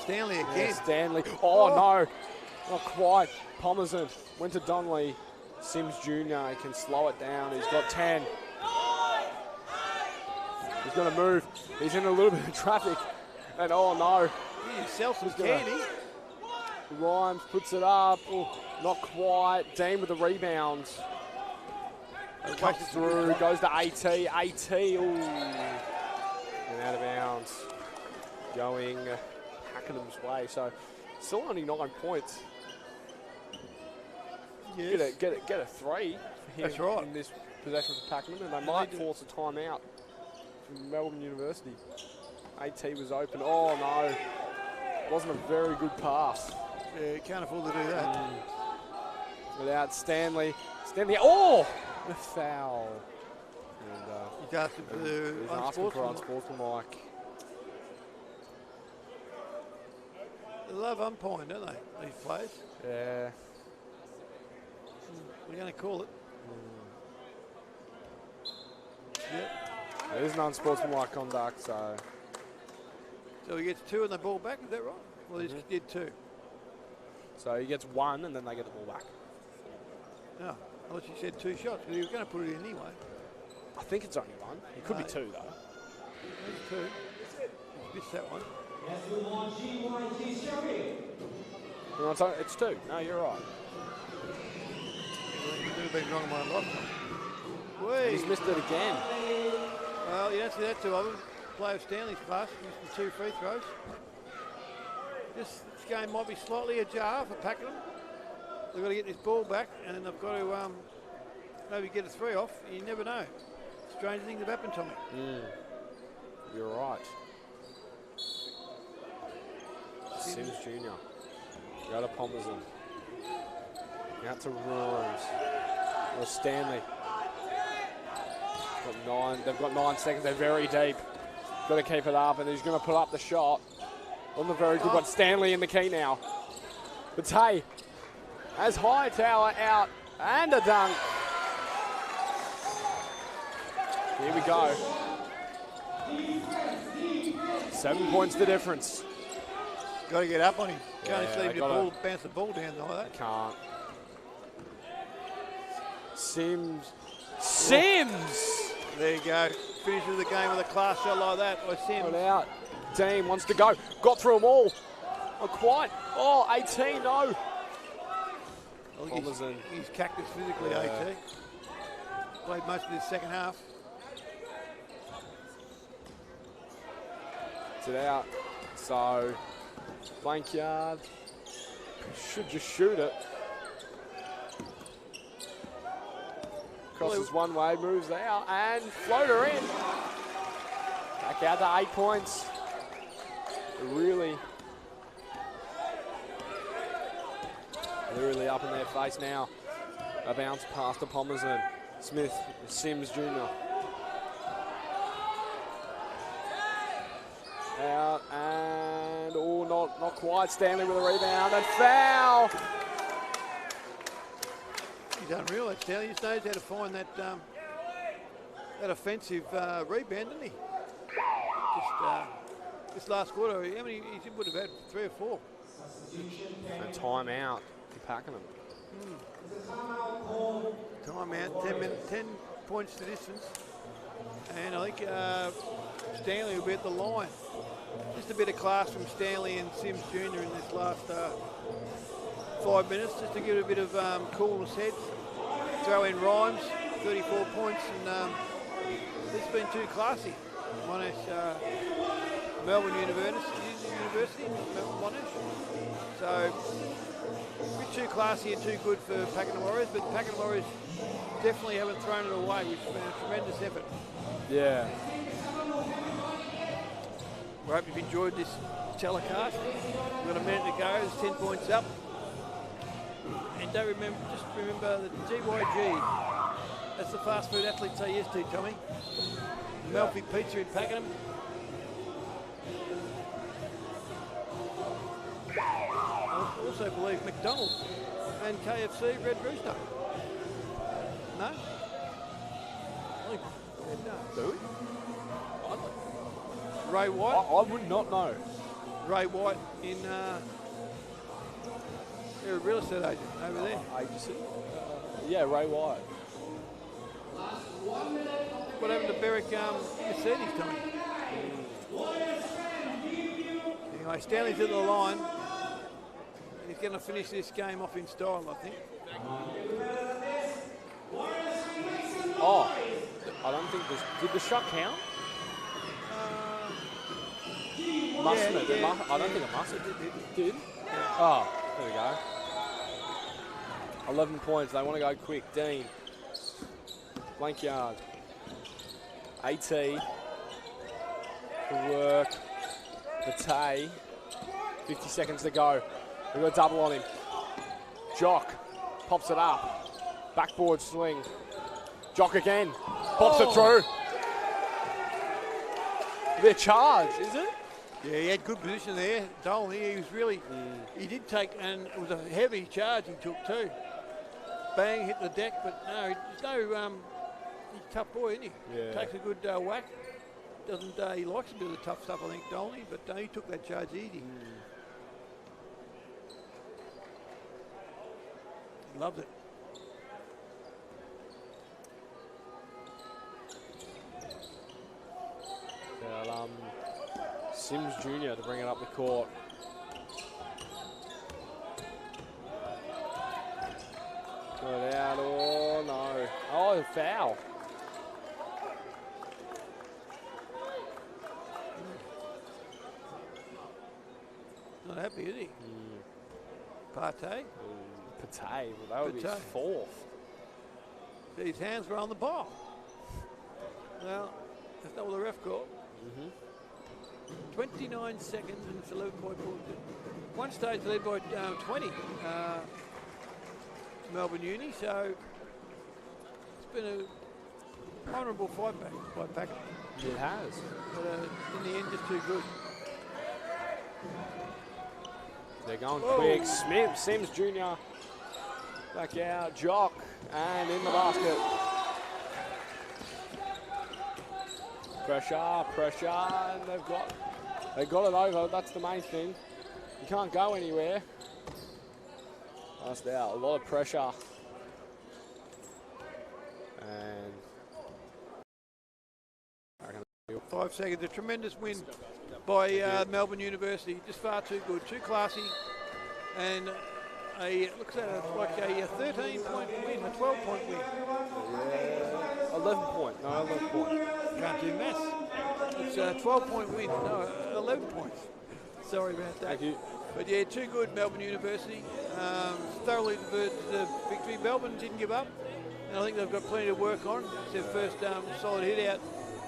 Stanley again. Yeah, Stanley. Oh, no. Not quite. Palmerston went to Donnelly. Sims Jr. He can slow it down. He's got 10. He's going to move. He's in a little bit of traffic. And oh, no. He himself some candy. Rhymes puts it up. Oh, not quite. Dean with the rebound. Comes through. Goes to AT. AT. Ooh. And out of bounds. Going Pakenham's way. So still only 9 points. Yes. Get a 3 for That's him right. in this possession for Pakenham, and they might force a timeout from Melbourne University. AT was open. Oh no, wasn't a very good pass. Yeah, you can't afford to do that. Without Stanley. Stanley. Oh, a foul. And, He's asking for the he's asking for unsportsmanlike. They love umpiring, don't they, these players? Yeah. We're going to call it. Yep. It is an unsportsmanlike conduct, so. So he gets 2 and the ball back, is that right? Well, he just did 2. So he gets 1 and then they get the ball back. No, unless you said 2 shots, but he was going to put it in anyway. I think it's only 1. It could be 2 though. There's 2. Missed that one. No, it's 2. No, you're right. You've been wrong in my lifetime. And he's missed it again. Well, you don't see that too often. Player of Stanley's class, missing 2 free throws. This game might be slightly ajar for Pakenham. They've got to get this ball back, and then they've got to maybe get a 3 off. You never know. Strange things have happened, Tommy. You're right. Sims Jr. Go to Palmerston. Out to Rhymes. Or Stanley. They've got 9 seconds. They're very deep. Got to keep it up, and he's going to put up the shot. On the very good one. Stanley in the key now. But hey, as Hightower out and a dunk. Here we go. 7 points the difference. Got to get up on him. Can't Yeah, just leave the bounce the ball down like that. Can't. Sims! There you go. Finishes the game with a class shot like that by Sims. Put out. Dean wants to go. Got through them all. Not quite. Oh, 18, no. He's cactus physically, 18. Played most of his second half. It's it out. So, blank yard. Should just shoot it. Crosses one way, moves out, and floater in. Back out to 8 points. They're really up in their face now. A bounce past to Palmerston. Sims Jr. Out and not quite. Stanley with a rebound and foul. He's unreal, that Stanley. He just knows how to find that that offensive rebound, doesn't he? Just this last quarter, how many he would have had? 3 or 4. And time out to Pakenham. Time out, 10 points to distance. And I think Stanley will be at the line. Just a bit of class from Stanley and Sims Jr. in this last 5 minutes, just to give it a bit of coolness heads. Throw in Rhymes, 34 points, and this has been too classy. Monash, Melbourne University, Monash. So, a bit too classy and too good for Pakenham Warriors, but Pakenham Warriors definitely haven't thrown it away, which has been a tremendous effort. Yeah. We hope you've enjoyed this telecast. We've got a minute to go. There's 10 points up. And just remember that GYG, that's the fast food athletes I used to, Tommy. Melfi Pizza in Pakenham. I also believe McDonald's and KFC Red Rooster. No? Do we? Ray White. I would not know. Ray White in they're a real estate agent over there. Agency? Yeah, Ray White. What happened to Berwick Mercedes, Tommy? Anyway, Stanley's at the line. He's going to finish this game off in style, I think. Oh, I don't think did the shot count? Mustn't it? I don't think it must. It did. Oh, there we go. 11 points. They want to go quick. Dean. Blank yard. AT. To work. Matei. 50 seconds to go. We've got a double on him. Jock. Pops it up. Backboard swing. Jock again. Pops it through. Their charge, is it? Yeah, he had good position there. Dolny, he was really, he did take, and it was a heavy charge he took too. Bang, hit the deck, but no, he's no, he's a tough boy, isn't he? Yeah. Takes a good whack. Doesn't, he likes to do the tough stuff, I think, Dolny, but he took that charge easy. Loved it. Well, Sims Jr. to bring it up the court. Got it out, oh no. Oh, foul. Not happy, is he? Partey. Patay, well, that would be his Patay. fourth. His hands were on the ball. Well, that's not what the ref called. 29 seconds and it's 11-point ball. One stage led by 20. Melbourne Uni, so it's been a honourable fight back by Pakenham. It has. But in the end, just too good. They're going quick. Sims Jr. back out. Jock and in the basket. Pressure, and they got it over. That's the main thing. You can't go anywhere. Last out, a lot of pressure. And 5 seconds, a tremendous win by Melbourne University. Just far too good, too classy, and looks like a 13-point win, a 12-point win. yeah, 11 point. No, 11 point. Can't do maths. It's a 12-point win, no, 11 points. Sorry about that. Thank you. But yeah, too good, Melbourne University. Thoroughly deserved the victory. Melbourne didn't give up, and I think they've got plenty to work on. It's their first solid hit out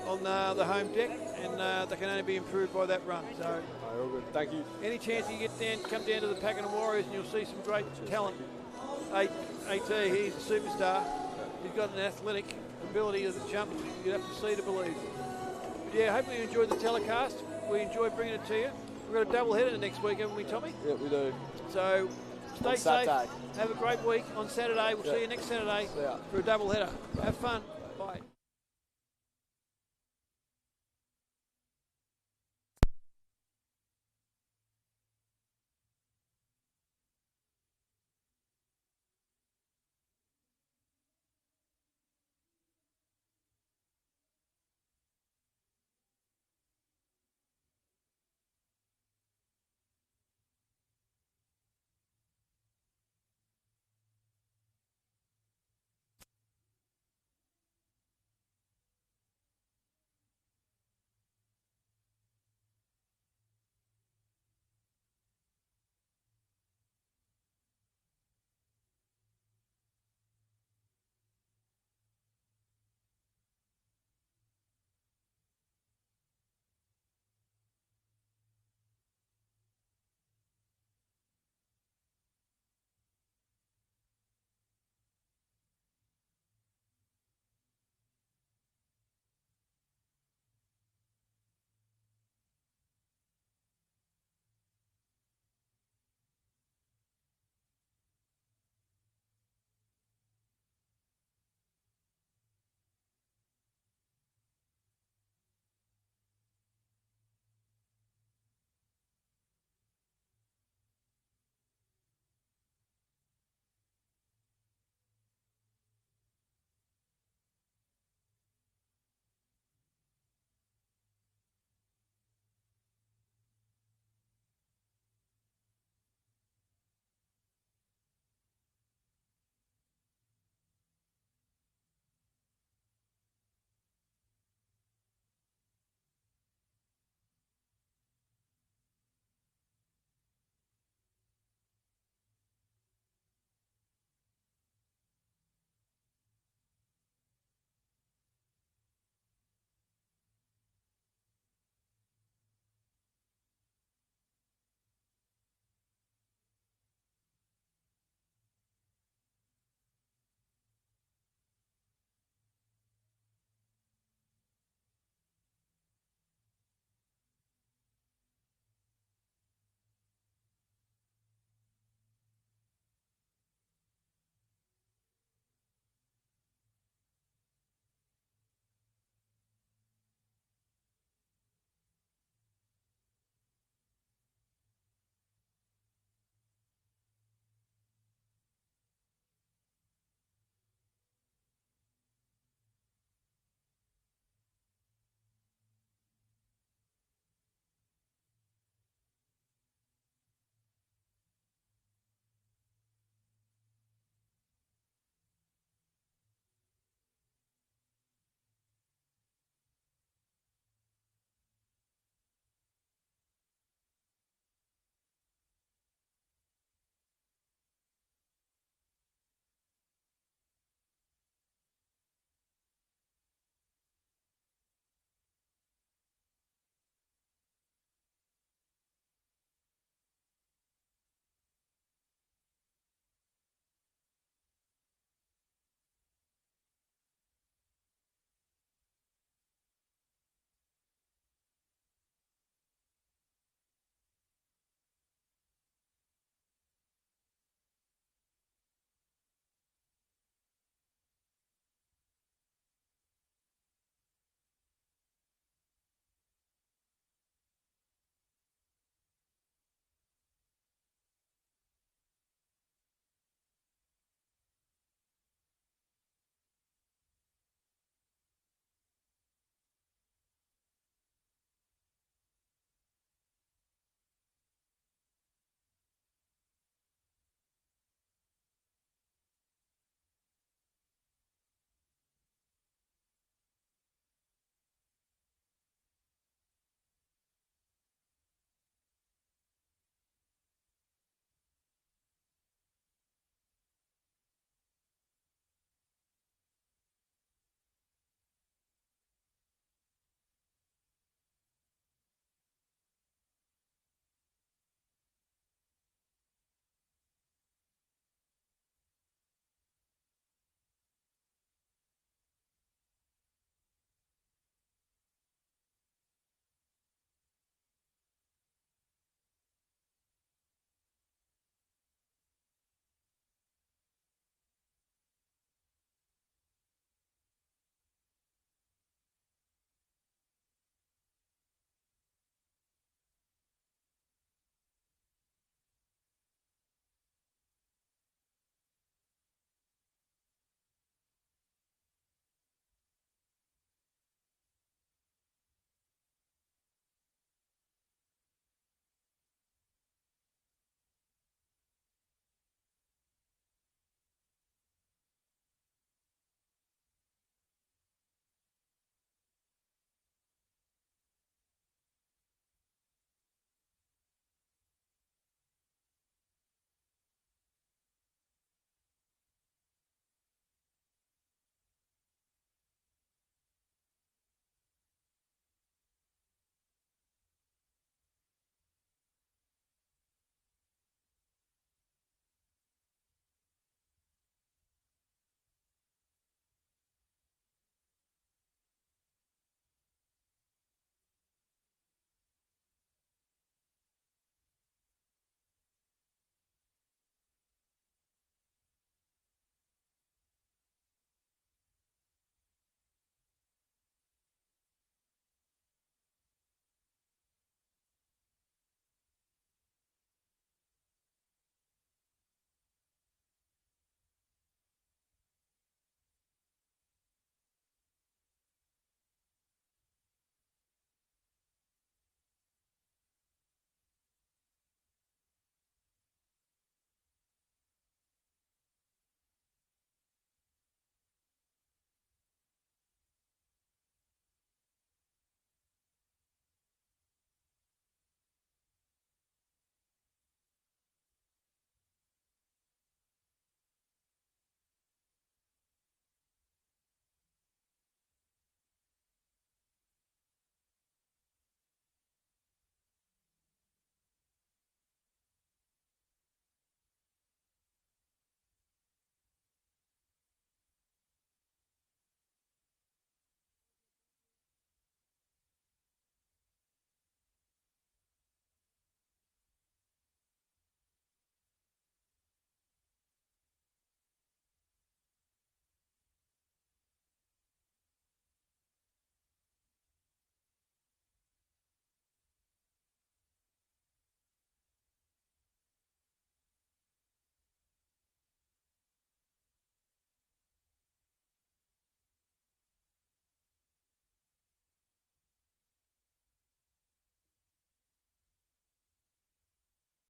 on the home deck, and they can only be improved by that run. So, All good. Thank you. any chance you get down, come down to the Pakenham Warriors, and you'll see some great talent. AT, he's a superstar. He's got an athletic ability as a jump. You'd have to see to believe. But yeah, hopefully you enjoyed the telecast. We enjoyed bringing it to you. We've got a double header next week, haven't we, Tommy? Yeah, we do. So stay On safe. Saturday. Have a great week. On Saturday, we'll see you next Saturday See ya. for a double header. Have fun.